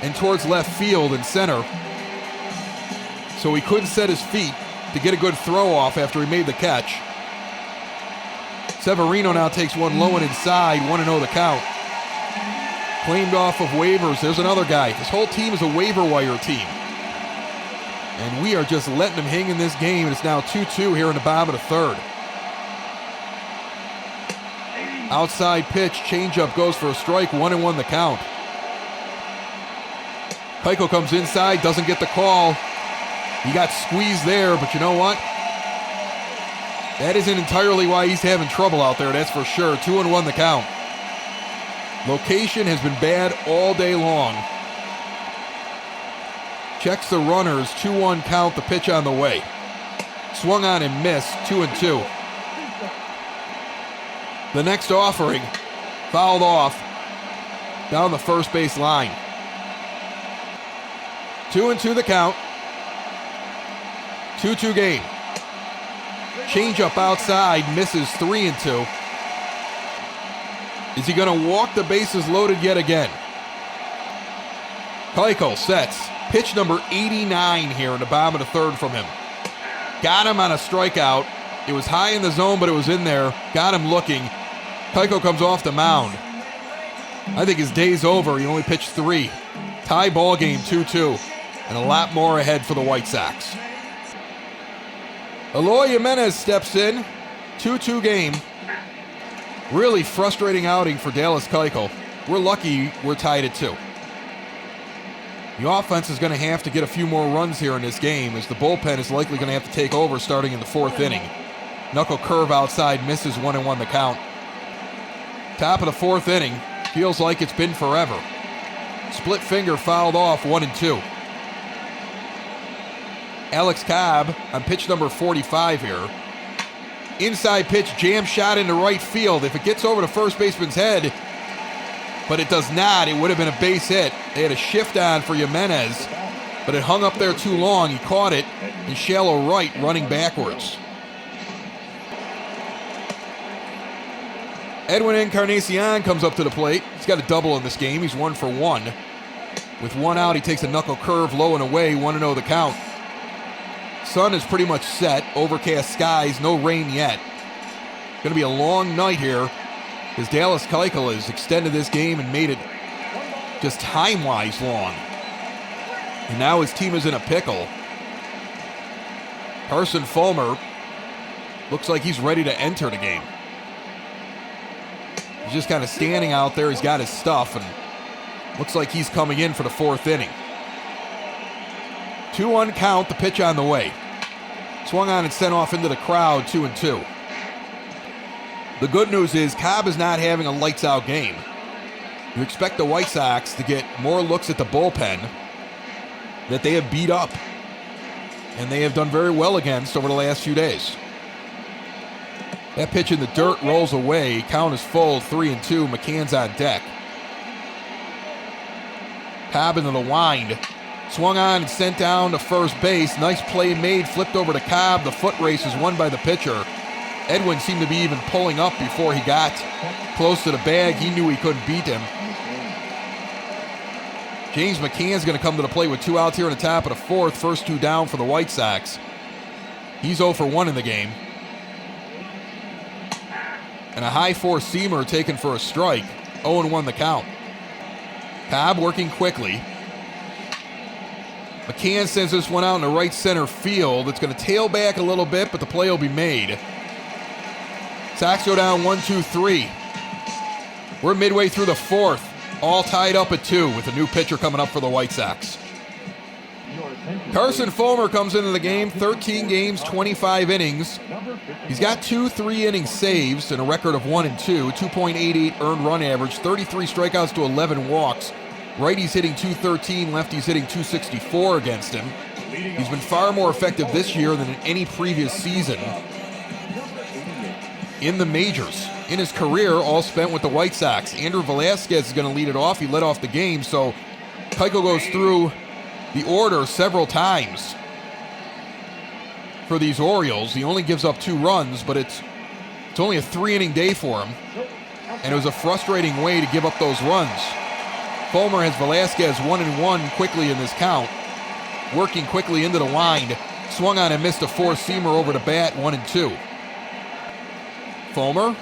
and towards left field and center, so he couldn't set his feet to get a good throw off after he made the catch. Severino now takes one low and inside, 1-0 the count. Claimed off of waivers. There's another guy. This whole team is a waiver wire team. And we are just letting them hang in this game. It's now 2-2 here in the bottom of the third. Outside pitch, changeup goes for a strike, 1-1 the count. Keuchel comes inside, doesn't get the call. He got squeezed there, but you know what? That isn't entirely why he's having trouble out there, that's for sure. 2-1 the count. Location has been bad all day long. Checks the runners, 2-1 count, the pitch on the way. Swung on and missed, 2-2. The next offering, fouled off down the first base line. 2-2 the count. 2-2 game. Changeup outside, misses, 3-2. Is he going to walk the bases loaded yet again? Keuchel sets. Pitch number 89 here in the bottom of the third from him. Got him on a strikeout. It was high in the zone, but it was in there. Got him looking. Keuchel comes off the mound. I think his day's over. He only pitched 3. Tie ball game, 2-2. And a lot more ahead for the White Sox. Eloy Jimenez steps in. 2-2 game. Really frustrating outing for Dallas Keuchel. We're lucky we're tied at 2. The offense is going to have to get a few more runs here in this game, as the bullpen is likely going to have to take over starting in the 4th inning. Knuckle curve outside, misses, 1-1 the count. Top of the 4th inning. Feels like it's been forever. Split finger fouled off, 1-2. Alex Cobb on pitch number 45 here. Inside pitch, jam shot into right field. If it gets over to first baseman's head, but it does not, it would have been a base hit. They had a shift on for Jimenez, but it hung up there too long. He caught it in shallow right, running backwards. Edwin Encarnacion comes up to the plate. He's got a double in this game. He's 1 for 1. With 1 out, he takes a knuckle curve low and away, 1-0 the count. Sun is pretty much set. Overcast skies, no rain yet. Going to be a long night here, as Dallas Keuchel has extended this game and made it just time-wise long. And now his team is in a pickle. Carson Fulmer looks like he's ready to enter the game. He's just kind of standing out there. He's got his stuff, and looks like he's coming in for the 4th inning. 2-1 count, the pitch on the way. Swung on and sent off into the crowd, 2-2. The good news is Cobb is not having a lights-out game. You expect the White Sox to get more looks at the bullpen that they have beat up, and they have done very well against over the last few days. That pitch in the dirt rolls away. Count is full, 3-2. McCann's on deck. Cobb into the wind. Swung on and sent down to first base. Nice play made, flipped over to Cobb. The foot race is won by the pitcher. Edwin seemed to be even pulling up before he got close to the bag. He knew he couldn't beat him. James McCann's going to come to the plate with 2 outs here in the top of the 4th. First 2 down for the White Sox. He's 0 for 1 in the game. And a high 4-seamer taken for a strike. 0-1 the count. Cobb working quickly. McCann sends this one out in the right center field. It's going to tail back a little bit, but the play will be made. Sox go down 1-2-3. We're midway through the fourth, all tied up at 2 with a new pitcher coming up for the White Sox. Carson Fulmer comes into the game, 13 games, 25 innings. He's got 2 3-inning saves and a record of 1-2, 2.88 earned run average, 33 strikeouts to 11 walks. Righties hitting 213, lefties hitting 264 against him. He's been far more effective this year than in any previous season in the majors. In his career, all spent with the White Sox. Andrew Velasquez is going to lead it off. He led off the game, so Keuchel goes through the order several times for these Orioles. He only gives up 2 runs, but it's only a 3-inning day for him, and it was a frustrating way to give up those runs. Fulmer has Velasquez 1-1 quickly in this count, working quickly into the line, swung on and missed a 4-seamer over to bat, 1-2. Fulmer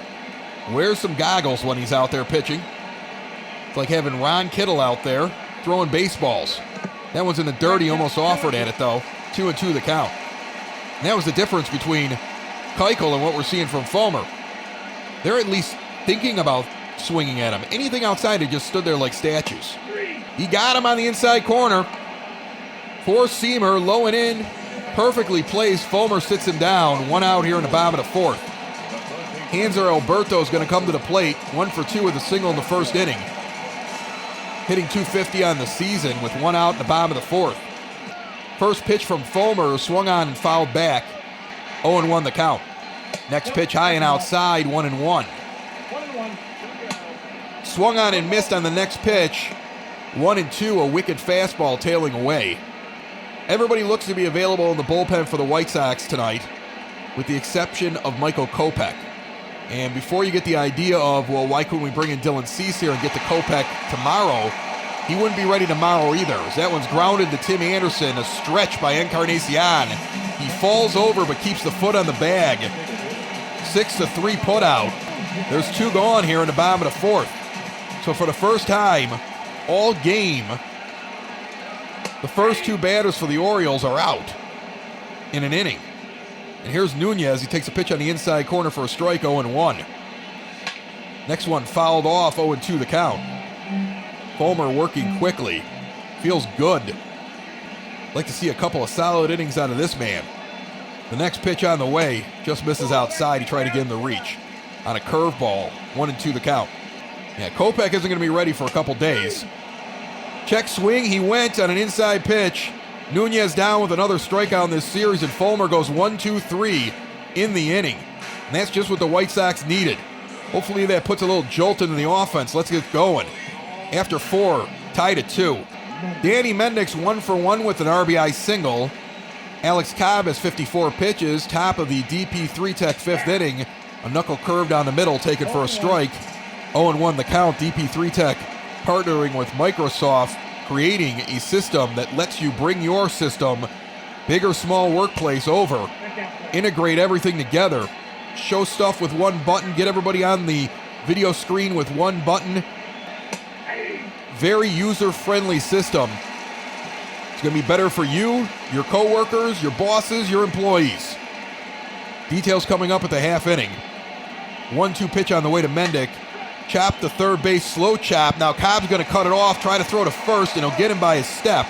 wears some goggles when he's out there pitching. It's like having Ron Kittle out there throwing baseballs. That one's in the dirt. He almost offered at it, though. 2-2 the count. And that was the difference between Keuchel and what we're seeing from Fulmer. They're at least thinking about swinging at him. Anything outside, they just stood there like statues. He got him on the inside corner. 4-seamer, low and in, perfectly placed. Fulmer sits him down. 1 out here in the bottom of the fourth. Hanser Alberto is going to come to the plate. 1 for 2 with a single in the first inning. Hitting 250 on the season with 1 out in the bottom of the fourth. First pitch from Fulmer, swung on and fouled back. 0-1 the count. Next pitch high and outside, 1-1. Swung on and missed on the next pitch. 1-2, a wicked fastball tailing away. Everybody looks to be available in the bullpen for the White Sox tonight, with the exception of Michael Kopech. And before you get the idea of, well, why couldn't we bring in Dylan Cease here and get to Kopech tomorrow, he wouldn't be ready tomorrow either. As that one's grounded to Tim Anderson, a stretch by Encarnacion. He falls over but keeps the foot on the bag. 6-3 put out. There's 2 gone here in the bottom of the fourth. So for the first time all game, the first 2 batters for the Orioles are out in an inning. And here's Nunez. He takes a pitch on the inside corner for a strike, 0-1. Next one fouled off, 0-2 the count. Fulmer working quickly. Feels good. Like to see a couple of solid innings out of this man. The next pitch on the way just misses outside. He tried to get in the reach on a curveball, 1-2 the count. Yeah, Kopech isn't going to be ready for a couple days. Check swing, he went on an inside pitch. Nunez down with another strikeout in this series, and Fulmer goes 1-2-3 in the inning. And that's just what the White Sox needed. Hopefully that puts a little jolt into the offense. Let's get going. After 4, tied at 2. Danny Mendick's 1 for 1 with an RBI single. Alex Cobb has 54 pitches, top of the DP3 Tech 5th inning. A knuckle curve down the middle, taken for a strike. 0-1 the count. DP3 Tech partnering with Microsoft, creating a system that lets you bring your system, big or small workplace, over, integrate everything together, show stuff with one button, get everybody on the video screen with one button. Very user-friendly system. It's going to be better for you, your coworkers, your bosses, your employees. Details coming up at the half inning. 1-2 pitch on the way to Mendick. Chop to third base, slow chop. Now Cobb's going to cut it off, try to throw to first, and he'll get him by his step.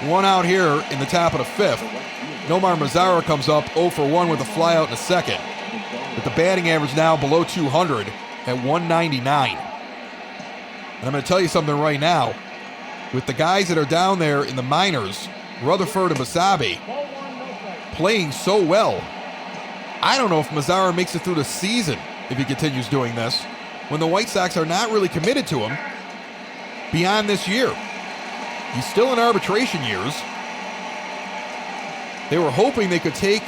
1 out here in the top of the 5th. Nomar Mazara comes up 0 for 1 with a fly out in the second. With the batting average now below 200 at 199. And I'm going to tell you something right now. With the guys that are down there in the minors, Rutherford and Basabe, playing so well, I don't know if Mazara makes it through the season if he continues doing this, when the White Sox are not really committed to him beyond this year. He's still in arbitration years. They were hoping they could take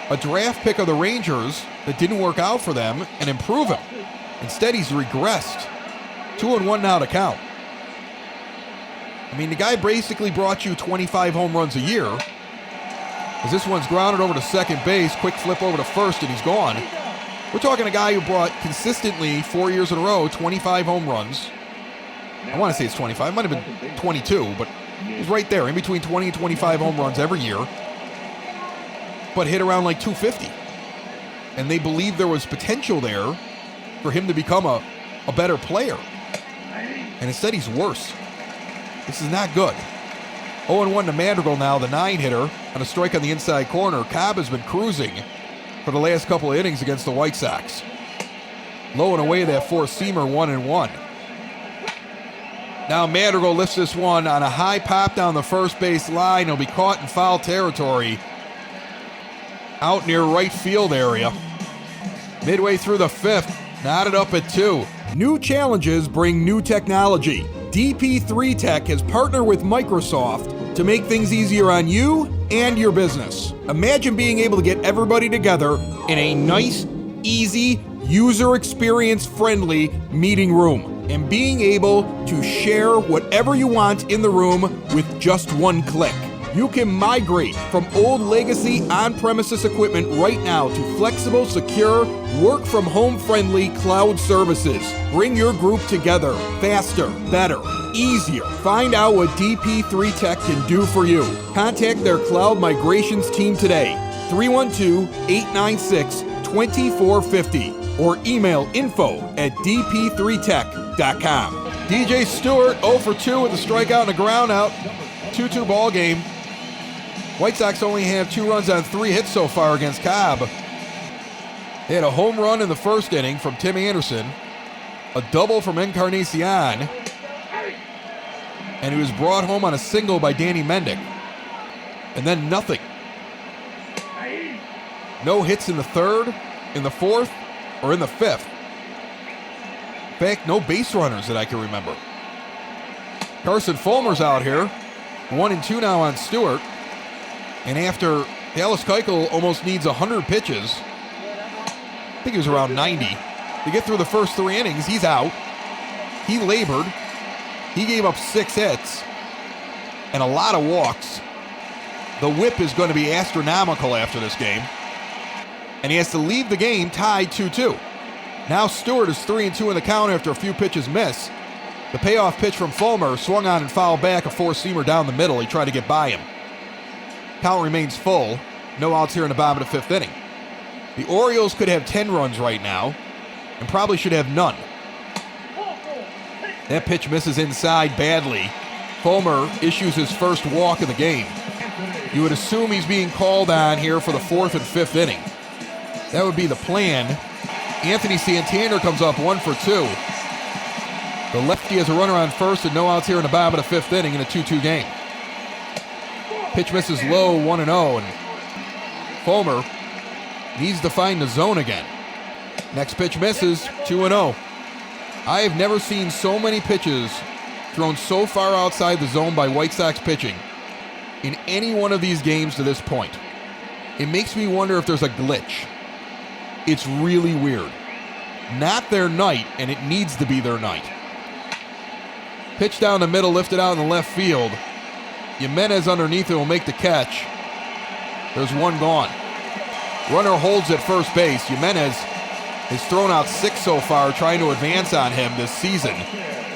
a draft pick of the Rangers that didn't work out for them and improve him. Instead, he's regressed. 2-1 now to count. I mean, the guy basically brought you 25 home runs a year. As this one's grounded over to second base, quick flip over to first, and he's gone. We're talking a guy who brought consistently 4 years in a row 25 home runs. I want to say it's 25. It might have been 22, but he's right there, in between 20 and 25 home runs every year. But hit around like 250. and they believed there was potential there for him to become a better player. And instead he's worse. This is not good. 0-1 to Madrigal now, the 9-hitter, on a strike on the inside corner. Cobb has been cruising for the last couple of innings against the White Sox. Low and away that four-seamer, 1-1. Now Madrigal lifts this one on a high pop down the first base line. He'll be caught in foul territory out near right field area. Midway through the fifth, knotted up at 2. New challenges bring new technology. DP3 Tech has partnered with Microsoft to make things easier on you and your business. Imagine being able to get everybody together in a nice, easy, user experience friendly meeting room and being able to share whatever you want in the room with just one click. You can migrate from old legacy on-premises equipment right now to flexible, secure, work-from-home friendly cloud services. Bring your group together faster, better, easier. Find out what DP3 Tech can do for you. Contact their cloud migrations team today, 312-896-2450, or email info@dp3tech.com. DJ Stewart 0 for 2 with a strikeout and a groundout. 2-2 ball game. White Sox only have 2 runs on 3 hits so far against Cobb. They had a home run in the first inning from Tim Anderson, a double from Encarnacion, and he was brought home on a single by Danny Mendick. And then nothing. No hits in the third, in the fourth, or in the fifth. In fact, no base runners that I can remember. Carson Fulmer's out here. 1-2 now on Stewart. And after Dallas Keuchel almost needs 100 pitches, I think he was around 90, to get through the first 3 innings, he's out. He labored. He gave up 6 hits and a lot of walks. The whip is going to be astronomical after this game. And he has to leave the game tied 2-2. Now Stewart is 3-2 in the count after a few pitches miss. The payoff pitch from Fulmer swung on and fouled back, a four-seamer down the middle. He tried to get by him. Count remains full. No outs here in the bottom of the 5th inning. The Orioles could have 10 runs right now and probably should have none. That pitch misses inside badly. Fulmer issues his first walk of the game. You would assume he's being called on here for the 4th and 5th inning. That would be the plan. Anthony Santander comes up 1 for 2. The lefty has a runner on first and no outs here in the bottom of the 5th inning in a 2-2 game. Pitch misses low, 1-0, and Fulmer needs to find the zone again. Next pitch misses, 2-0. I have never seen so many pitches thrown so far outside the zone by White Sox pitching in any one of these games to this point. It makes me wonder if there's a glitch. It's really weird. Not their night, and it needs to be their night. Pitch down the middle, lifted out in the left field. Jimenez underneath it will make the catch. There's one gone. Runner holds at first base. Jimenez has thrown out 6 so far, trying to advance on him this season.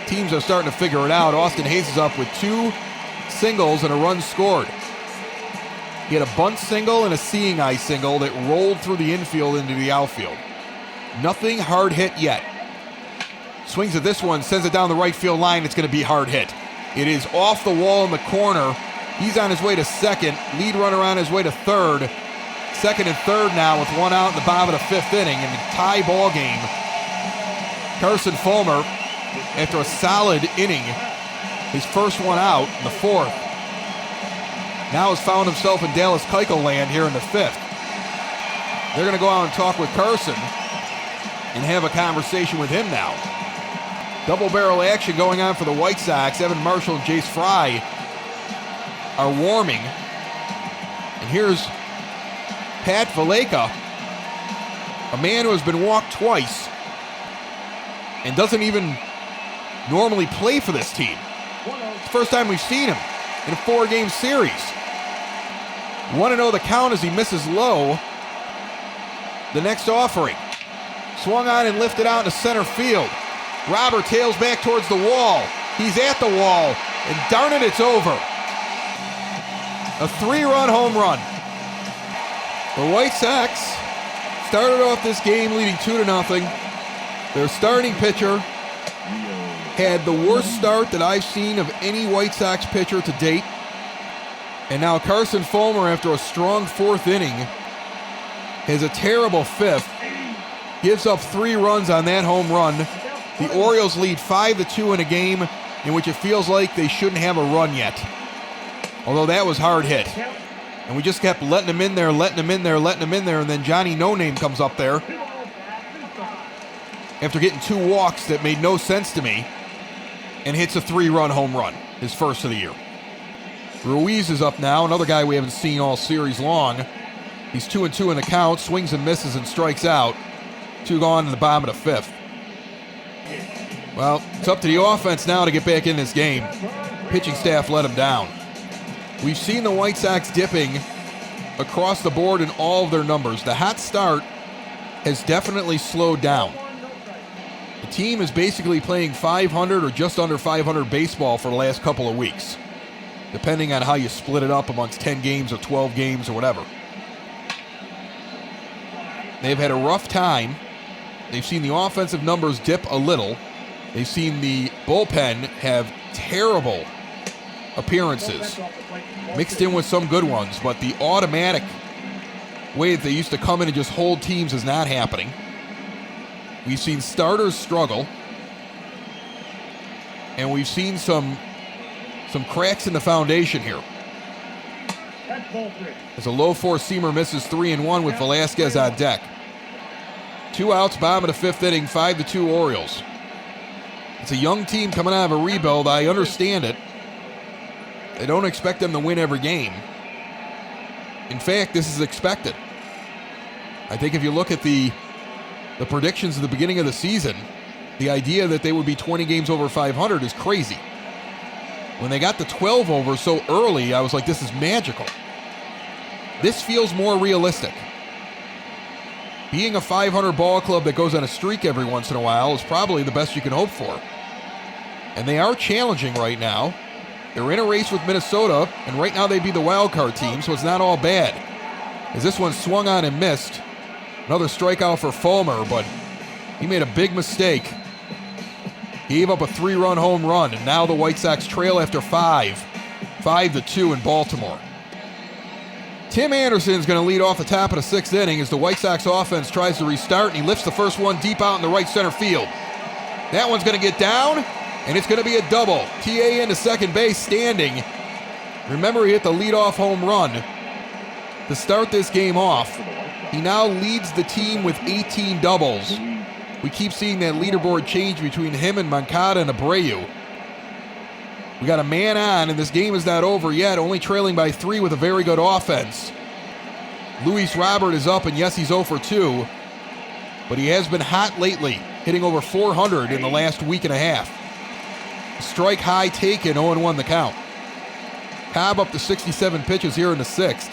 Teams are starting to figure it out. Austin Hayes is up with 2 singles and a run scored. He had a bunt single and a seeing eye single that rolled through the infield into the outfield. Nothing hard hit yet. Swings at this one, sends it down the right field line. It's going to be hard hit. It is off the wall in the corner. He's on his way to second. Lead runner on his way to third. Second and third now with 1 out in the bottom of the 5th inning in the tie ball game. Carson Fulmer, after a solid inning, his first one out in the 4th, now has found himself in Dallas Keuchel land here in the 5th. They're going to go out and talk with Carson and have a conversation with him now. Double barrel action going on for the White Sox. Evan Marshall and Jace Fry are warming. And here's Pat Valleca, a man who has been walked twice and doesn't even normally play for this team. It's the first time we've seen him in a 4-game series. 1-0 the count as he misses low. The next offering. Swung on and lifted out into center field. Robert tails back towards the wall. He's at the wall, and darn it, it's over. A 3-run home run. The White Sox started off this game leading 2-0. Their starting pitcher had the worst start that I've seen of any White Sox pitcher to date. And now Carson Fulmer, after a strong fourth inning, has a terrible fifth. Gives up 3 runs on that home run. The Orioles lead 5-2 in a game in which it feels like they shouldn't have a run yet. Although that was hard hit. And we just kept letting him in there, and then Johnny No Name comes up there after getting 2 walks that made no sense to me and hits a 3-run home run, his first of the year. Ruiz is up now, another guy we haven't seen all series long. He's 2-2 in the count, swings and misses and strikes out. 2 gone in the bottom of the 5th. Well, it's up to the offense now to get back in this game. Pitching staff let him down. We've seen the White Sox dipping across the board in all of their numbers. The hot start has definitely slowed down. The team is basically playing 500 or just under 500 baseball for the last couple of weeks, depending on how you split it up amongst 10 games or 12 games or whatever. They've had a rough time. They've seen the offensive numbers dip a little. They've seen the bullpen have terrible appearances, mixed in with some good ones, but the automatic way that they used to come in and just hold teams is not happening. We've seen starters struggle, and we've seen some cracks in the foundation here. As a low 4-seamer misses 3-1 with Velasquez on deck. 2 outs, bottom of the 5th inning, 5-2 Orioles. It's a young team coming out of a rebuild. I understand it. They don't expect them to win every game. In fact, this is expected. I think if you look at the predictions at the beginning of the season, the idea that they would be 20 games over 500 is crazy. When they got the 12 over so early, I was like, this is magical. This feels more realistic. Being a 500 ball club that goes on a streak every once in a while is probably the best you can hope for. And they are challenging right now. They're in a race with Minnesota, and right now they'd be the wild card team, so it's not all bad. As this one swung on and missed. Another strikeout for Fulmer, but he made a big mistake. He gave up a 3-run home run, and now the White Sox trail after 5-2 in Baltimore. Tim Anderson's going to lead off the top of the 6th inning as the White Sox offense tries to restart, and he lifts the first one deep out in the right center field. That one's going to get down, and it's going to be a double. TA into second base standing. Remember, he hit the leadoff home run to start this game off. He now leads the team with 18 doubles. We keep seeing that leaderboard change between him and Moncada and Abreu. We got a man on, and this game is not over yet, only trailing by 3 with a very good offense. Luis Robert is up, and yes, he's 0 for 2, but he has been hot lately, hitting over 400 in the last week and a half. Strike high taken, 0-1 the count. Cobb up to 67 pitches here in the 6th.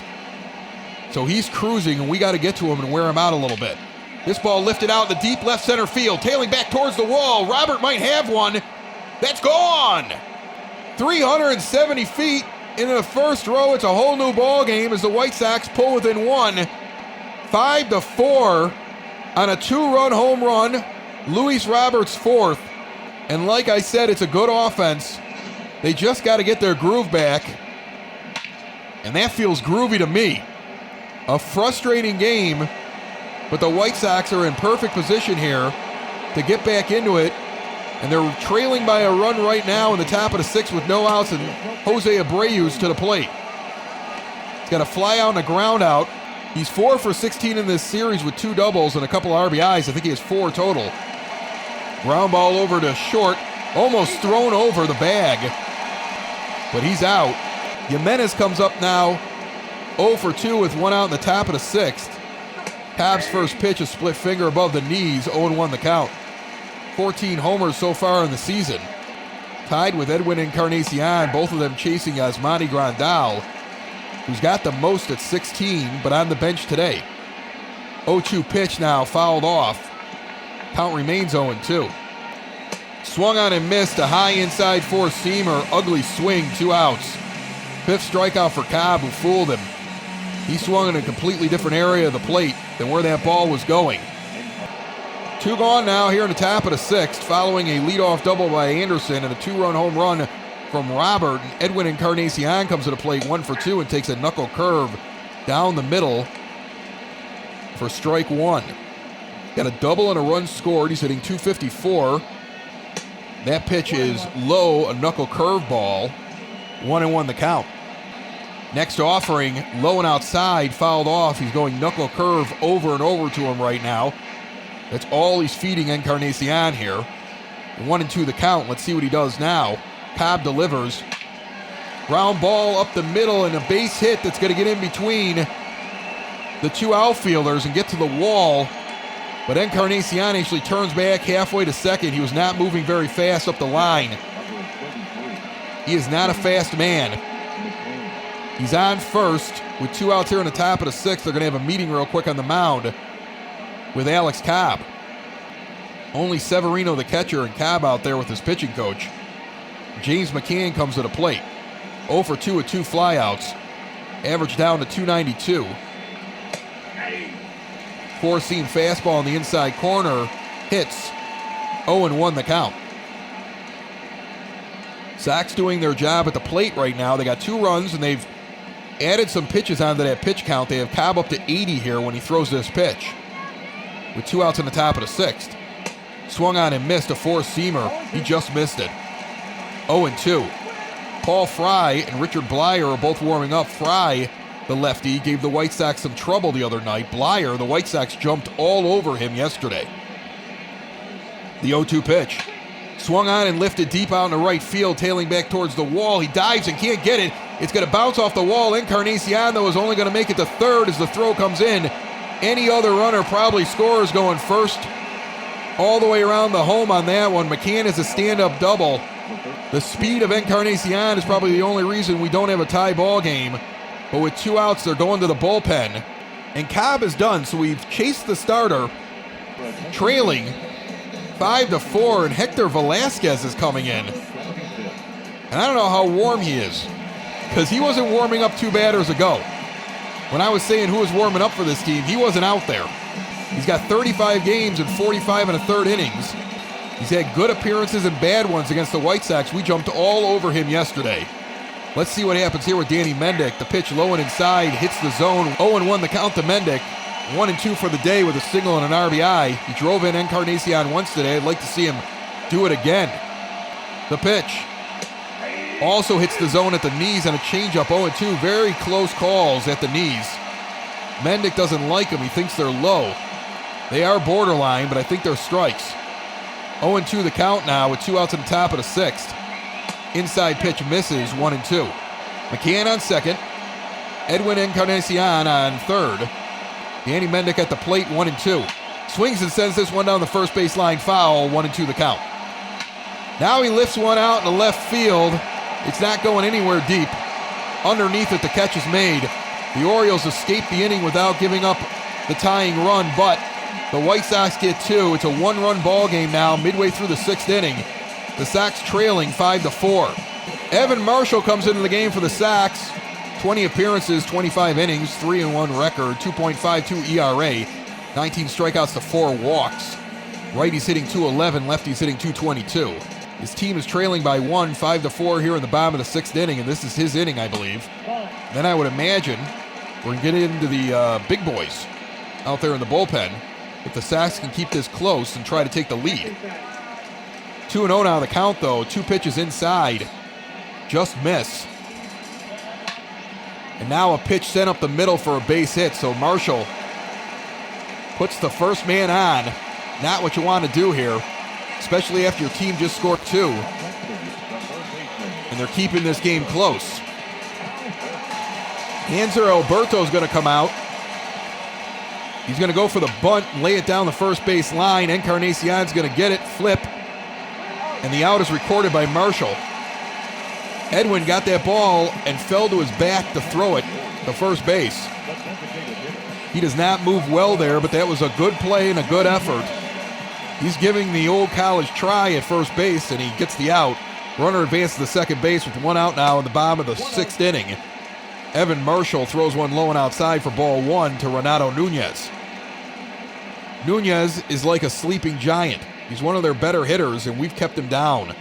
So he's cruising, and we got to get to him and wear him out a little bit. This ball lifted out in the deep left center field, tailing back towards the wall. Robert might have one. That's gone! 370 feet into the first row. It's a whole new ball game as the White Sox pull within 1. 5-4 on a 2-run home run. Luis Roberts 4th. And like I said, it's a good offense. They just got to get their groove back. And that feels groovy to me. A frustrating game, but the White Sox are in perfect position here to get back into it. And they're trailing by a run right now in the top of the 6th with no outs, and Jose Abreu's to the plate. He's got a fly out and a ground out. He's 4 for 16 in this series with 2 doubles and a couple RBIs. I think he has 4 total. Ground ball over to short, almost thrown over the bag, but he's out. Jimenez comes up now, 0 for 2 with 1 out in the top of the 6th. Cobb's first pitch, a split finger above the knees, 0-1 the count. 14 homers so far in the season. Tied with Edwin Encarnacion, both of them chasing Yasmani Grandal, who's got the most at 16, but on the bench today. 0-2 pitch now, fouled off. Count remains 0-2. Swung on and missed, a high inside 4-seamer, ugly swing, 2 outs. 5th strikeout for Cobb, who fooled him. He swung in a completely different area of the plate than where that ball was going. 2 gone now here in the top of the 6th, following a leadoff double by Anderson and a 2-run home run from Robert. And Edwin Encarnacion comes to the plate 1 for 2 and takes a knuckle curve down the middle for strike 1. Got a double and a run scored. He's hitting .254. That pitch is low, a knuckle curve ball. 1-1 the count. Next offering, low and outside, fouled off. He's going knuckle curve over and over to him right now. That's all he's feeding Encarnacion here. 1-2 the count. Let's see what he does now. Cobb delivers. Ground ball up the middle and a base hit that's going to get in between the 2 outfielders and get to the wall. But Encarnacion actually turns back halfway to second. He was not moving very fast up the line. He is not a fast man. He's on first with 2 outs here in the top of the 6th. They're going to have a meeting real quick on the mound with Alex Cobb. Only Severino, the catcher, and Cobb out there with his pitching coach. James McCann comes to the plate. 0 for 2 with 2 flyouts. Average down to .292. 4-seam fastball in the inside corner. Hits. 0-1 the count. Sox doing their job at the plate right now. They got 2 runs, and they've added some pitches onto that pitch count. They have Cobb up to 80 here when he throws this pitch. With 2 outs in the top of the 6th. Swung on and missed a 4-seamer. He just missed it. 0-2. Paul Fry and Richard Blyer are both warming up. Fry, the lefty, gave the White Sox some trouble the other night. Blyer, the White Sox jumped all over him yesterday. The 0-2 pitch. Swung on and lifted deep out in the right field, tailing back towards the wall. He dives and can't get it. It's going to bounce off the wall. Encarnacion, though, is only going to make it to third as the throw comes in. Any other runner probably scores going first all the way around the home on that one. McCann is a stand-up double. The speed of Encarnacion is probably the only reason we don't have a tie ball game. But with 2 outs, they're going to the bullpen. And Cobb is done, so we've chased the starter, trailing 5-4, and Hector Velasquez is coming in. And I don't know how warm he is, because he wasn't warming up 2 batters ago. When I was saying who was warming up for this team, he wasn't out there. He's got 35 games and 45 1/3 innings. He's had good appearances and bad ones against the White Sox. We jumped all over him yesterday. Let's see what happens here with Danny Mendick. The pitch low and inside, hits the zone. 0-1 the count to Mendick. 1-2 for the day with a single and an RBI. He drove in Encarnacion once today. I'd like to see him do it again. The pitch also hits the zone at the knees on a changeup. 0-2, very close calls at the knees. Mendick doesn't like them. He thinks they're low. They are borderline, but I think they're strikes. 0-2 the count now with 2 outs at the top of the 6th. Inside pitch misses, 1-2. McCann on second. Edwin Encarnacion on third. Danny Mendick at the plate, 1-2. Swings and sends this one down the first base line foul, 1-2 the count. Now he lifts one out in the left field. It's not going anywhere deep. Underneath it, the catch is made. The Orioles escape the inning without giving up the tying run, but the White Sox get 2. It's a 1-run ball game now, midway through the 6th inning. The Sox trailing 5-4. Evan Marshall comes into the game for the Sox. 20 appearances, 25 innings, 3-1 record, 2.52 ERA, 19 strikeouts to 4 walks. Righty's hitting .211, lefty's hitting .222. His team is trailing by 1, 5-4 here in the bottom of the 6th inning, and this is his inning, I believe. Then I would imagine we're going to get into the big boys out there in the bullpen if the Sox can keep this close and try to take the lead. 2-0 now the count, though. 2 pitches inside. Just miss. And now a pitch sent up the middle for a base hit, so Marshall puts the first man on. Not what you want to do here, especially after your team just scored 2. And they're keeping this game close. Hanser Alberto's going to come out. He's going to go for the bunt, lay it down the first base line. Encarnacion's going to get it, flip, and the out is recorded by Marshall. Edwin got that ball and fell to his back to throw it to first base. He does not move well there, but that was a good play and a good effort. He's giving the old college try at first base, and he gets the out. Runner advances to second base with 1 out now in the bottom of the 6th inning. Evan Marshall throws one low and outside for ball one to Renato Nunez. Nunez is like a sleeping giant. He's one of their better hitters, and we've kept him down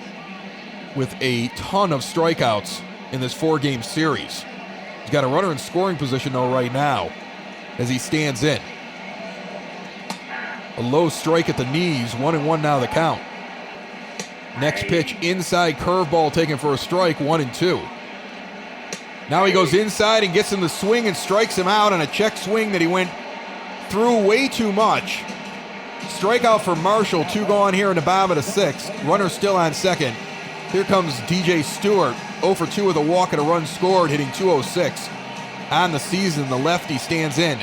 with a ton of strikeouts in this 4-game series. He's got a runner in scoring position, though, right now as he stands in. A low strike at the knees, 1-1 now the count. Next pitch, inside curveball taken for a strike, 1-2. Now he goes inside and gets in the swing and strikes him out on a check swing that he went through way too much. Strikeout for Marshall, 2 gone here in the bottom of the 6th. Runner still on second. Here comes DJ Stewart, 0 for 2 with a walk and a run scored, hitting .206. On the season, the lefty stands in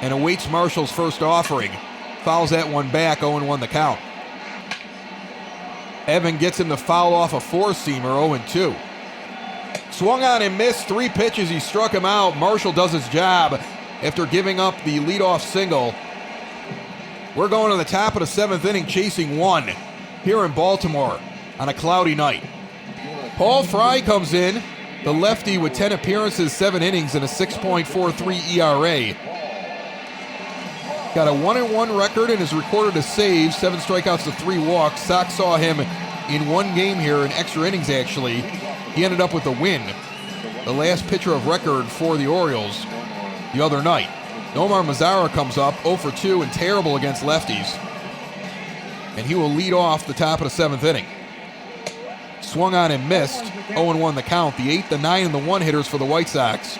and awaits Marshall's first offering. Fouls that one back, 0-1 the count. Evan gets him to foul off a 4-seamer, 0-2. Swung on and missed, 3 pitches, he struck him out. Marshall does his job after giving up the leadoff single. We're going to the top of the 7th inning, chasing 1 here in Baltimore on a cloudy night. Paul Fry comes in, the lefty with 10 appearances, 7 innings, and a 6.43 ERA. Got a 1-1 record and has recorded a save, 7 strikeouts to 3 walks. Sox saw him in 1 game here, in extra innings actually. He ended up with a win, the last pitcher of record for the Orioles the other night. Nomar Mazara comes up 0 for 2 and terrible against lefties. And he will lead off the top of the 7th inning. Swung on and missed, 0-1 the count. The 8, the 9, and the 1 hitters for the White Sox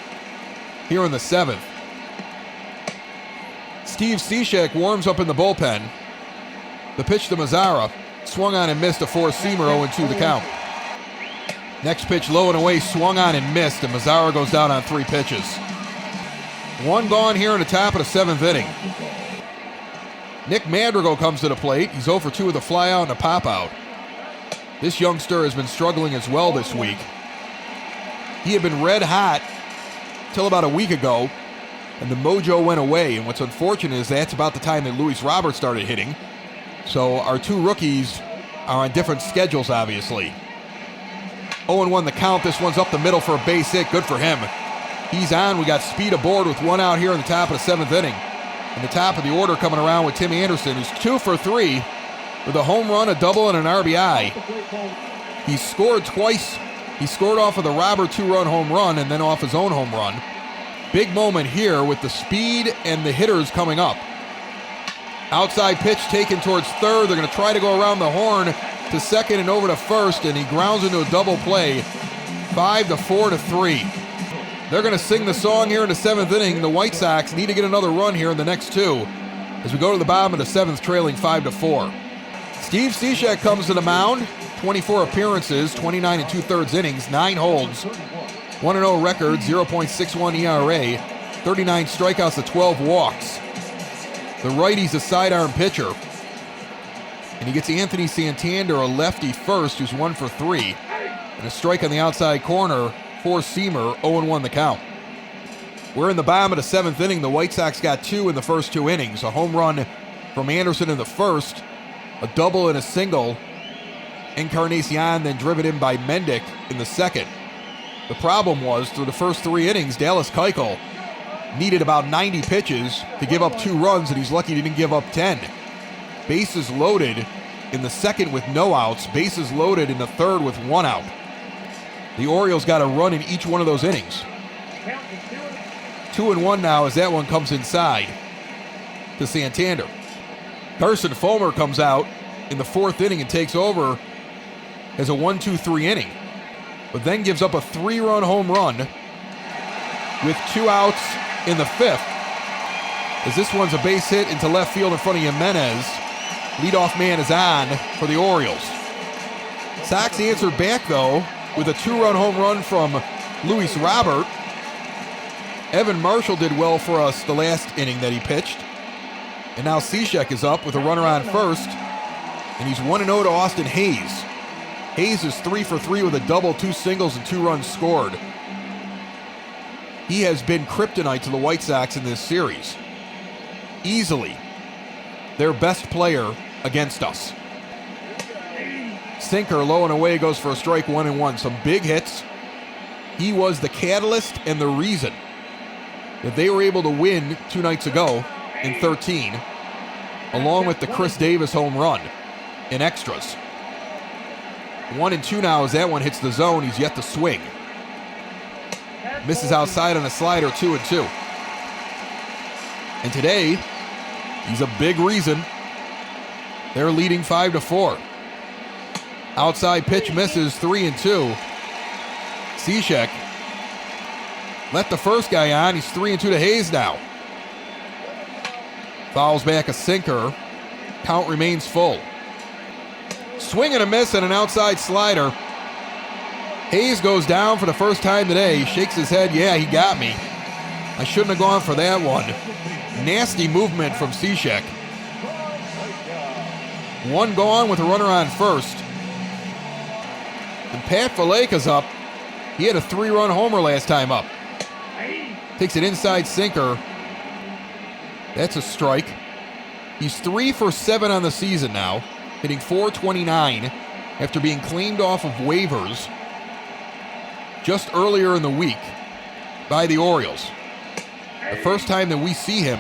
here in the 7th. Steve Cishek warms up in the bullpen. The pitch to Mazara, swung on and missed, a 4-seamer, 0-2 the count. Next pitch low and away, swung on and missed, and Mazara goes down on 3 pitches. 1 gone here in the top of the 7th inning. Nick Madrigal comes to the plate. He's 0 for 2 with a fly out and a pop out. This youngster has been struggling as well this week. He had been red hot till about a week ago, and the mojo went away. And what's unfortunate is that's about the time that Luis Robert started hitting. So our 2 rookies are on different schedules, obviously. 0-1 the count. This one's up the middle for a base hit. Good for him. He's on. We got speed aboard with 1 out here in the top of the 7th inning. In the top of the order coming around with Tim Anderson, who's 2 for 3 with a home run, a double, and an RBI. He scored twice. He scored off of the Robert 2-run home run and then off his own home run. Big moment here with the speed and the hitters coming up. Outside pitch taken towards third. They're going to try to go around the horn to second and over to first, and he grounds into a double play. 5-4-3. They're going to sing the song here in the 7th inning. The White Sox need to get another run here in the next 2 as we go to the bottom of the 7th, trailing 5-4. Steve Cishek comes to the mound. 24 appearances, 29 2/3 innings, 9 holds, 1-0 record, 0.61 ERA, 39 strikeouts to 12 walks. The righty's a sidearm pitcher. And he gets Anthony Santander, a lefty first, who's 1 for 3. And a strike on the outside corner, 4-seamer, 0-1 the count. We're in the bottom of the 7th inning. The White Sox got 2 in the first 2 innings. A home run from Anderson in the first, a double and a single. Encarnacion then driven in by Mendick in the second. The problem was, through the first 3 innings, Dallas Keuchel needed about 90 pitches to give up 2 runs, and he's lucky he didn't give up 10. Bases loaded in the second with no outs. Bases loaded in the third with 1 out. The Orioles got a run in each one of those innings. 2-1 now as that one comes inside to Santander. Carson Fulmer comes out in the 4th inning and takes over as a 1-2-3 inning, but then gives up a 3-run home run with 2 outs in the 5th. As this one's a base hit into left field in front of Jimenez. Leadoff man is on for the Orioles. Sox answered back, though, with a 2-run home run from Luis Robert. Evan Marshall did well for us the last inning that he pitched. And now Cishek is up with a runner on first. And he's 1-0 to Austin Hayes. Hayes is 3 for 3 with a double, 2 singles, and 2 runs scored. He has been kryptonite to the White Sox in this series. Easily their best player against us. Sinker low and away, goes for a strike, 1-1. Some big hits. He was the catalyst and the reason that they were able to win 2 nights ago in 13, along with the Chris Davis home run in extras. 1-2 now as that one hits the zone. He's yet to swing. Misses outside on a slider, 2-2. And today, he's a big reason they're leading 5-4. Outside pitch misses, 3-2. Cishek let the first guy on. He's 3-2 to Hayes now. Fouls back a sinker. Count remains full. Swing and a miss and an outside slider. Hayes goes down for the first time today. Shakes his head. Yeah, he got me. I shouldn't have gone for that one. Nasty movement from Cishek. One gone with a runner on first. And Pat Valleca's up. He had a 3-run homer last time up. Takes an inside sinker. That's a strike. He's 3 for 7 on the season now, hitting .429 after being claimed off of waivers just earlier in the week by the Orioles. The first time that we see him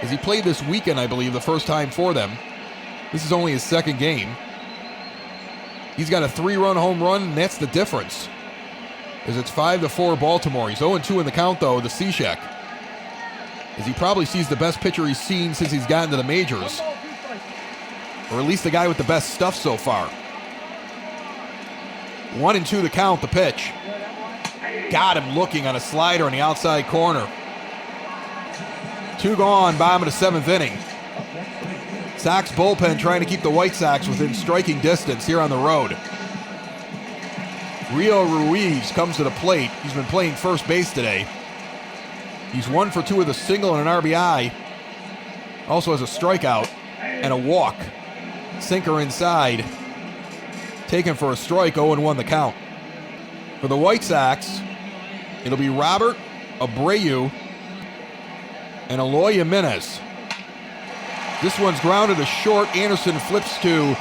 is he played this weekend, I believe, the first time for them. This is only his second game. He's got a 3-run home run, and that's the difference. As it's 5-4 Baltimore. He's 0-2 in the count, though, to Cishek. As he probably sees the best pitcher he's seen since he's gotten to the majors. Or at least the guy with the best stuff so far. 1-2 the count, the pitch. Got him looking on a slider in the outside corner. 2 gone, bottom of the 7th inning. Sox bullpen trying to keep the White Sox within striking distance here on the road. Rio Ruiz comes to the plate. He's been playing first base today. He's 1 for 2 with a single and an RBI. Also has a strikeout and a walk. Sinker inside. Taken for a strike, 0-1 the count. For the White Sox, it'll be Robert Abreu and Eloy Jimenez. This one's grounded to short. Anderson flips to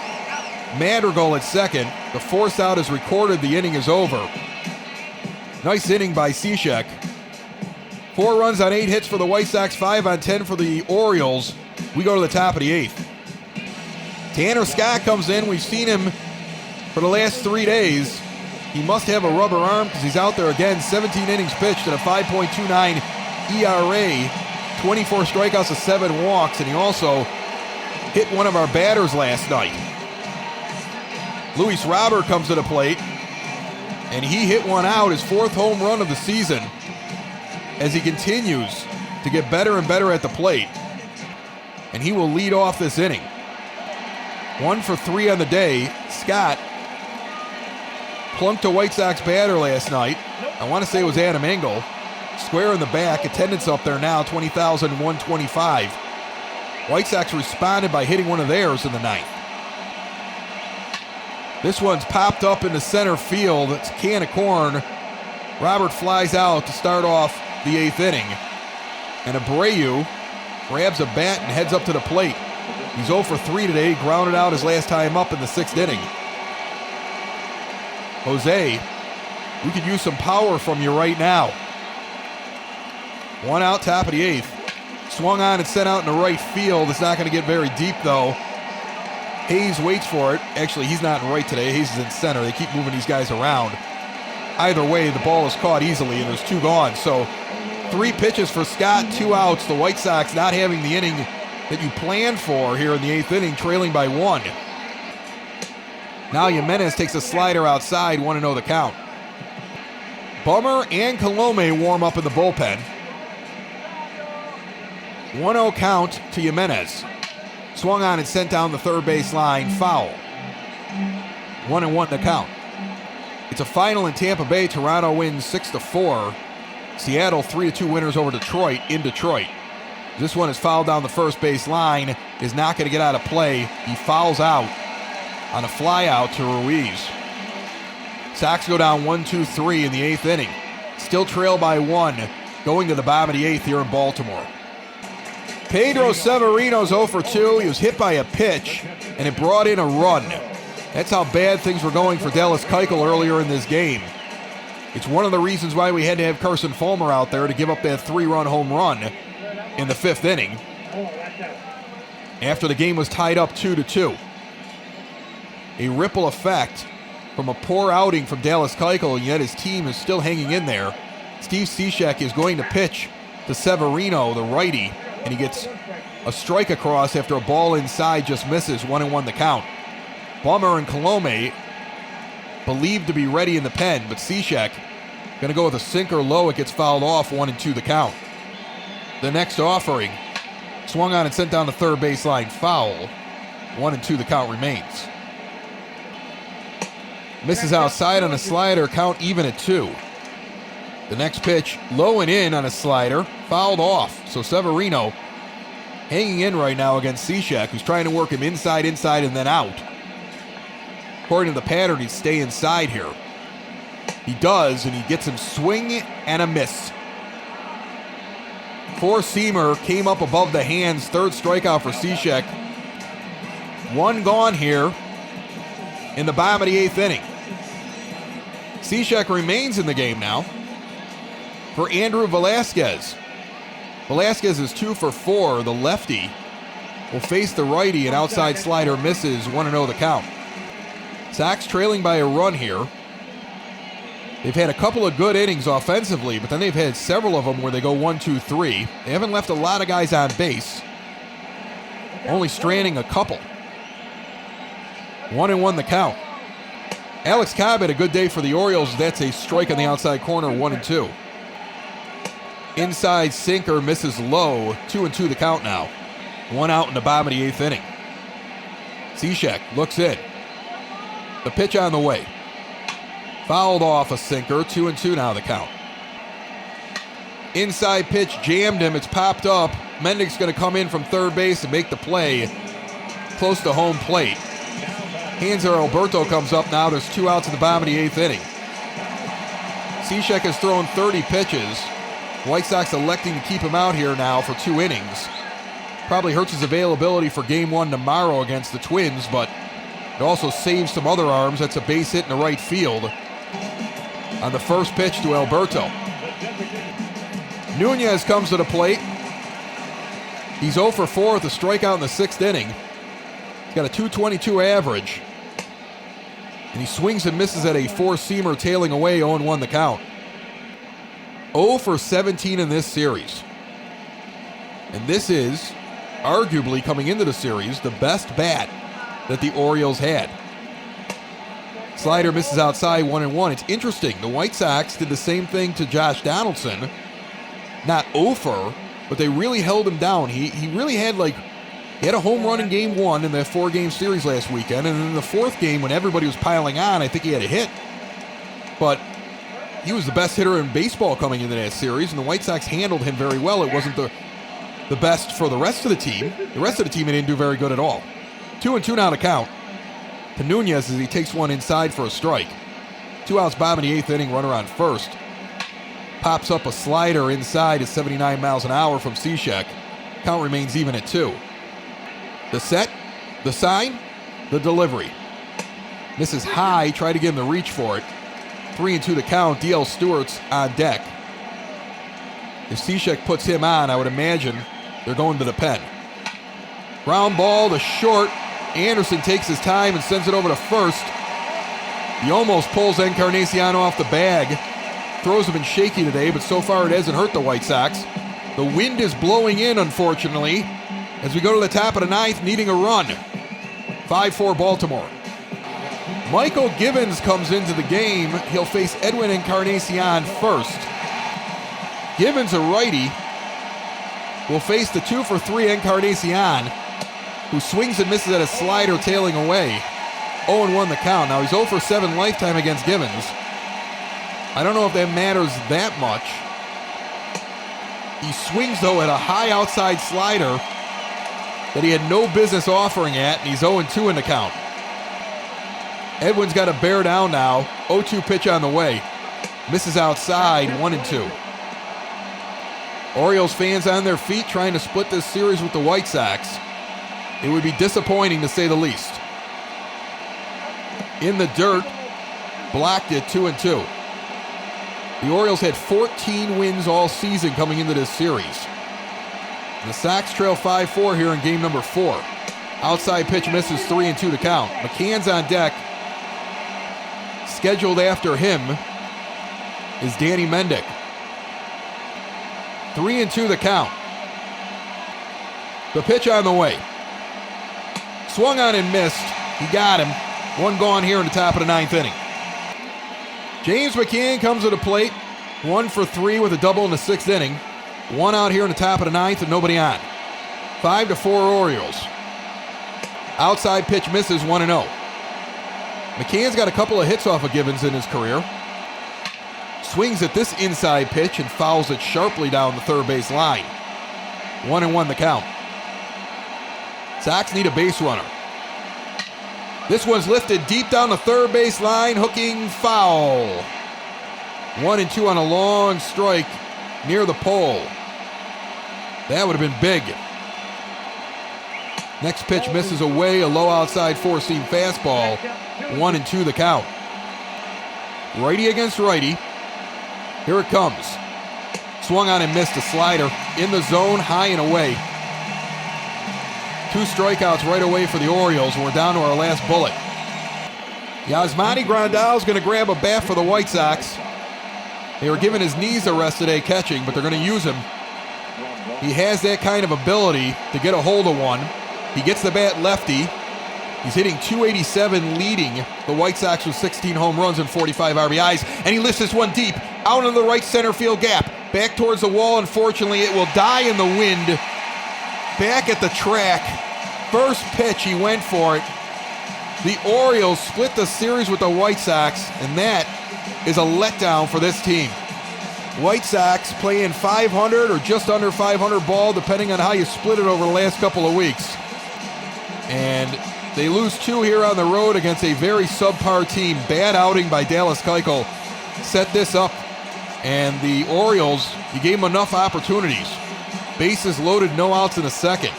Madrigal at second. The force out is recorded. The inning is over. Nice inning by Cishek. 4 runs on 8 hits for the White Sox, 5 on 10 for the Orioles. We go to the top of the 8th. Tanner Scott comes in. We've seen him for the last 3 days. He must have a rubber arm because he's out there again. 17 innings pitched at a 5.29 ERA, 24 strikeouts to 7 walks, and he also hit one of our batters last night. Luis Robert comes to the plate, and he hit one out, his 4th home run of the season, as he continues to get better and better at the plate. And he will lead off this inning. 1 for 3 on the day. Scott plunked a White Sox batter last night. I want to say it was Adam Engel. Square in the back. Attendance up there now, 20,125. White Sox responded by hitting one of theirs in the 9th. This one's popped up into center field. It's a can of corn. Robert flies out to start off the 8th inning. And Abreu grabs a bat and heads up to the plate. He's 0 for 3 today. Grounded out his last time up in the 6th inning. Jose, we could use some power from you right now. 1 out, top of the 8th. Swung on and sent out in the right field. It's not going to get very deep, though. Hayes waits for it. Actually, he's not in right today. Hayes is in center. They keep moving these guys around. Either way, the ball is caught easily, and there's 2 gone. So 3 pitches for Scott, 2 outs. The White Sox not having the inning that you planned for here in the 8th inning, trailing by 1. Now Jimenez takes a slider outside, 1-0 the count. Bummer and Colome warm up in the bullpen. 1-0 count to Jimenez. Swung on and sent down the third base line, foul. 1-1 the count. It's a final in Tampa Bay. Toronto wins 6-4. Seattle 3-2 winners over Detroit in Detroit. This one is fouled down the first base line. Is not going to get out of play. He fouls out on a fly out to Ruiz. Sox go down 1-2-3 in the 8th inning. Still trail by 1 going to the bottom of the 8th here in Baltimore. Pedro Severino's 0 for 2. He was hit by a pitch, and it brought in a run. That's how bad things were going for Dallas Keuchel earlier in this game. It's one of the reasons why we had to have Carson Fulmer out there to give up that 3-run home run in the 5th inning after the game was tied up 2-2. A ripple effect from a poor outing from Dallas Keuchel, and yet his team is still hanging in there. Steve Cishek is going to pitch to Severino, the righty, and he gets a strike across after a ball inside just misses. 1-1 the count. Bummer and Colome believed to be ready in the pen, but Cishek going to go with a sinker low. It gets fouled off. 1-2 the count. The next offering swung on and sent down the third baseline foul. 1-2 the count remains. Misses outside on a slider, count even at 2. The next pitch, low and in on a slider, fouled off. So Severino hanging in right now against Cishek, who's trying to work him inside, and then out. According to the pattern, he'd stay inside here. He does, and he gets him swing and a miss. Four-seamer came up above the hands, third strikeout for Cishek. One gone here in the bottom of the 8th inning. Cishek remains in the game now for Andrew Velasquez. Velasquez is 2 for 4. The lefty will face the righty. An outside slider misses. 1-0 the count. Sox trailing by a run here. They've had a couple of good innings offensively, but then they've had several of them where they go 1-2-3. They haven't left a lot of guys on base, only stranding a couple. 1-1 the count. Alex Cobb had a good day for the Orioles. That's a strike on the outside corner. 1-2. Inside sinker misses low. 2-2 the count now. One out in the bottom of the 8th inning. Cishek looks in. The pitch on the way. Fouled off a sinker. 2-2 now the count. Inside pitch jammed him. It's popped up. Mendick's going to come in from third base and make the play close to home plate. Hanser Alberto comes up now. There's 2 outs in the bottom of the 8th inning. Cishek has thrown 30 pitches. White Sox electing to keep him out here now for 2 innings. Probably hurts his availability for Game 1 tomorrow against the Twins, but it also saves some other arms. That's a base hit in the right field on the first pitch to Alberto. Nunez comes to the plate. He's 0 for 4 with a strikeout in the 6th inning. He's got a .222 average. And he swings and misses at a four-seamer tailing away. 0-1 the count. 0 for 17 in this series. And this is, arguably coming into the series, the best bat that the Orioles had. Slider misses outside. 1-1. It's interesting. The White Sox did the same thing to Josh Donaldson. Not over, but they really held him down. He really had he had a home run in Game 1 in that 4-game series last weekend, and in the 4th game when everybody was piling on, I think he had a hit. But he was the best hitter in baseball coming into that series, and the White Sox handled him very well. It wasn't the best for the rest of the team. The rest of the team didn't do very good at all. 2-2 now to count to Nunez as he takes one inside for a strike. 2 outs, bottom of the 8th inning, runner on first. Pops up a slider inside at 79 miles an hour from Cishek. Count remains even at 2. The set, the sign, the delivery. Misses high, try to give him the reach for it. 3-2 the count. D.L. Stewart's on deck. If Cishek puts him on, I would imagine they're going to the pen. Ground ball to short. Anderson takes his time and sends it over to first. He almost pulls Encarnacion off the bag. Throws have been shaky today, but so far it hasn't hurt the White Sox. The wind is blowing in, unfortunately, as we go to the top of the 9th, needing a run. 5-4 Baltimore. Michael Givens comes into the game. He'll face Edwin Encarnacion first. Givens, a righty, will face the 2 for 3 Encarnacion, who swings and misses at a slider tailing away. 0-1 the count. Now he's 0 for 7 lifetime against Givens. I don't know if that matters that much. He swings, though, at a high outside slider that he had no business offering at, and he's 0-2 in the count. Edwin's got to bear down now. 0-2 pitch on the way. Misses outside. 1-2. Orioles fans on their feet trying to split this series with the White Sox. It would be disappointing to say the least. In the dirt. Blocked it. 2-2. The Orioles had 14 wins all season coming into this series. And the Sox trail 5-4 here in game number 4. Outside pitch misses, 3-2 the count. McCann's on deck. Scheduled after him is Danny Mendick. 3-2 the count. The pitch on the way. Swung on and missed. He got him. One gone here in the top of the 9th inning. James McCann comes to the plate. 1 for 3 with a double in the 6th inning. One out here in the top of the 9th and nobody on. 5-4 Orioles. Outside pitch misses, 1-0. McCann's got a couple of hits off of Givens in his career. Swings at this inside pitch and fouls it sharply down the third base line. 1-1 the count. Sox need a base runner. This one's lifted deep down the third base line, hooking foul. 1-2 on a long strike near the pole. That would have been big. Next pitch misses away, a low outside four-seam fastball. 1-2 the count. Righty against righty. Here it comes. Swung on and missed a slider. In the zone, high and away. 2 strikeouts right away for the Orioles. We're down to our last bullet. Yasmani Grandal's going to grab a bat for the White Sox. They were giving his knees a rest today catching, but they're going to use him. He has that kind of ability to get a hold of one. He gets the bat lefty. He's hitting .287, leading the White Sox with 16 home runs and 45 RBIs. And he lifts this one deep, out in the right center field gap. Back towards the wall, unfortunately, it will die in the wind. Back at the track. First pitch, he went for it. The Orioles split the series with the White Sox, and that is a letdown for this team. White Sox playing 500 or just under 500 ball, depending on how you split it over the last couple of weeks. And they lose 2 here on the road against a very subpar team. Bad outing by Dallas Keuchel set this up. And the Orioles, you gave them enough opportunities. Bases loaded, no outs in the second.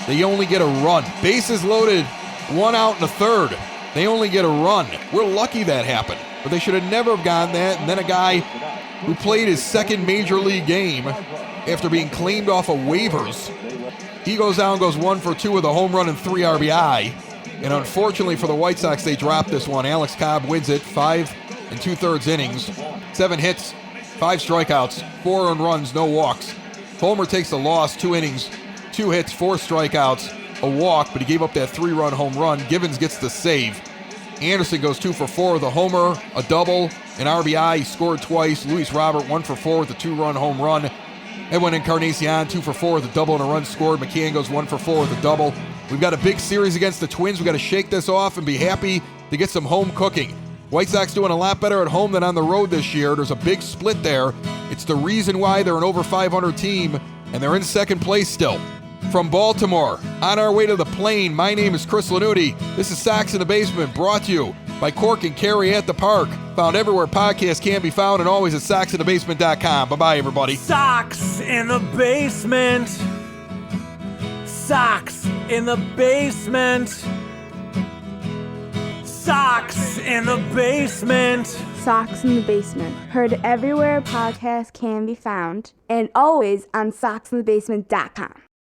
They only get a run. Bases loaded, 1 out in the third. They only get a run. We're lucky that happened. But they should have never have gotten that. And then a guy who played his second major league game after being claimed off of waivers, he goes down, goes 1 for 2 with a home run and 3 RBI. And unfortunately for the White Sox, they dropped this one. Alex Cobb wins it, 5 2/3 innings, 7 hits, 5 strikeouts, 4 earned runs, no walks. Fulmer takes the loss, 2 innings, 2 hits, 4 strikeouts, a walk, but he gave up that 3-run home run. Givens gets the save. Anderson goes 2 for 4 with a homer, a double, an RBI. He scored twice. Luis Robert 1 for 4 with a 2-run home run. Edwin Encarnacion 2 for 4 with a double and a run scored. McCann goes 1 for 4 with a double. We've got a big series against the Twins. We've got to shake this off and be happy to get some home cooking. White Sox doing a lot better at home than on the road this year. There's a big split there. It's the reason why they're an over 500 team, and they're in second place still. From Baltimore, on our way to the plane, my name is Chris Lanuti. This is Sox in the Basement, brought to you by Cork and Carry at the Park. Found everywhere podcasts can be found and always at soxinthebasement.com. Bye-bye, everybody. Sox in the Basement. Sox in the Basement. Sox in the Basement. Sox in the Basement. Heard everywhere podcasts can be found and always on soxinthebasement.com.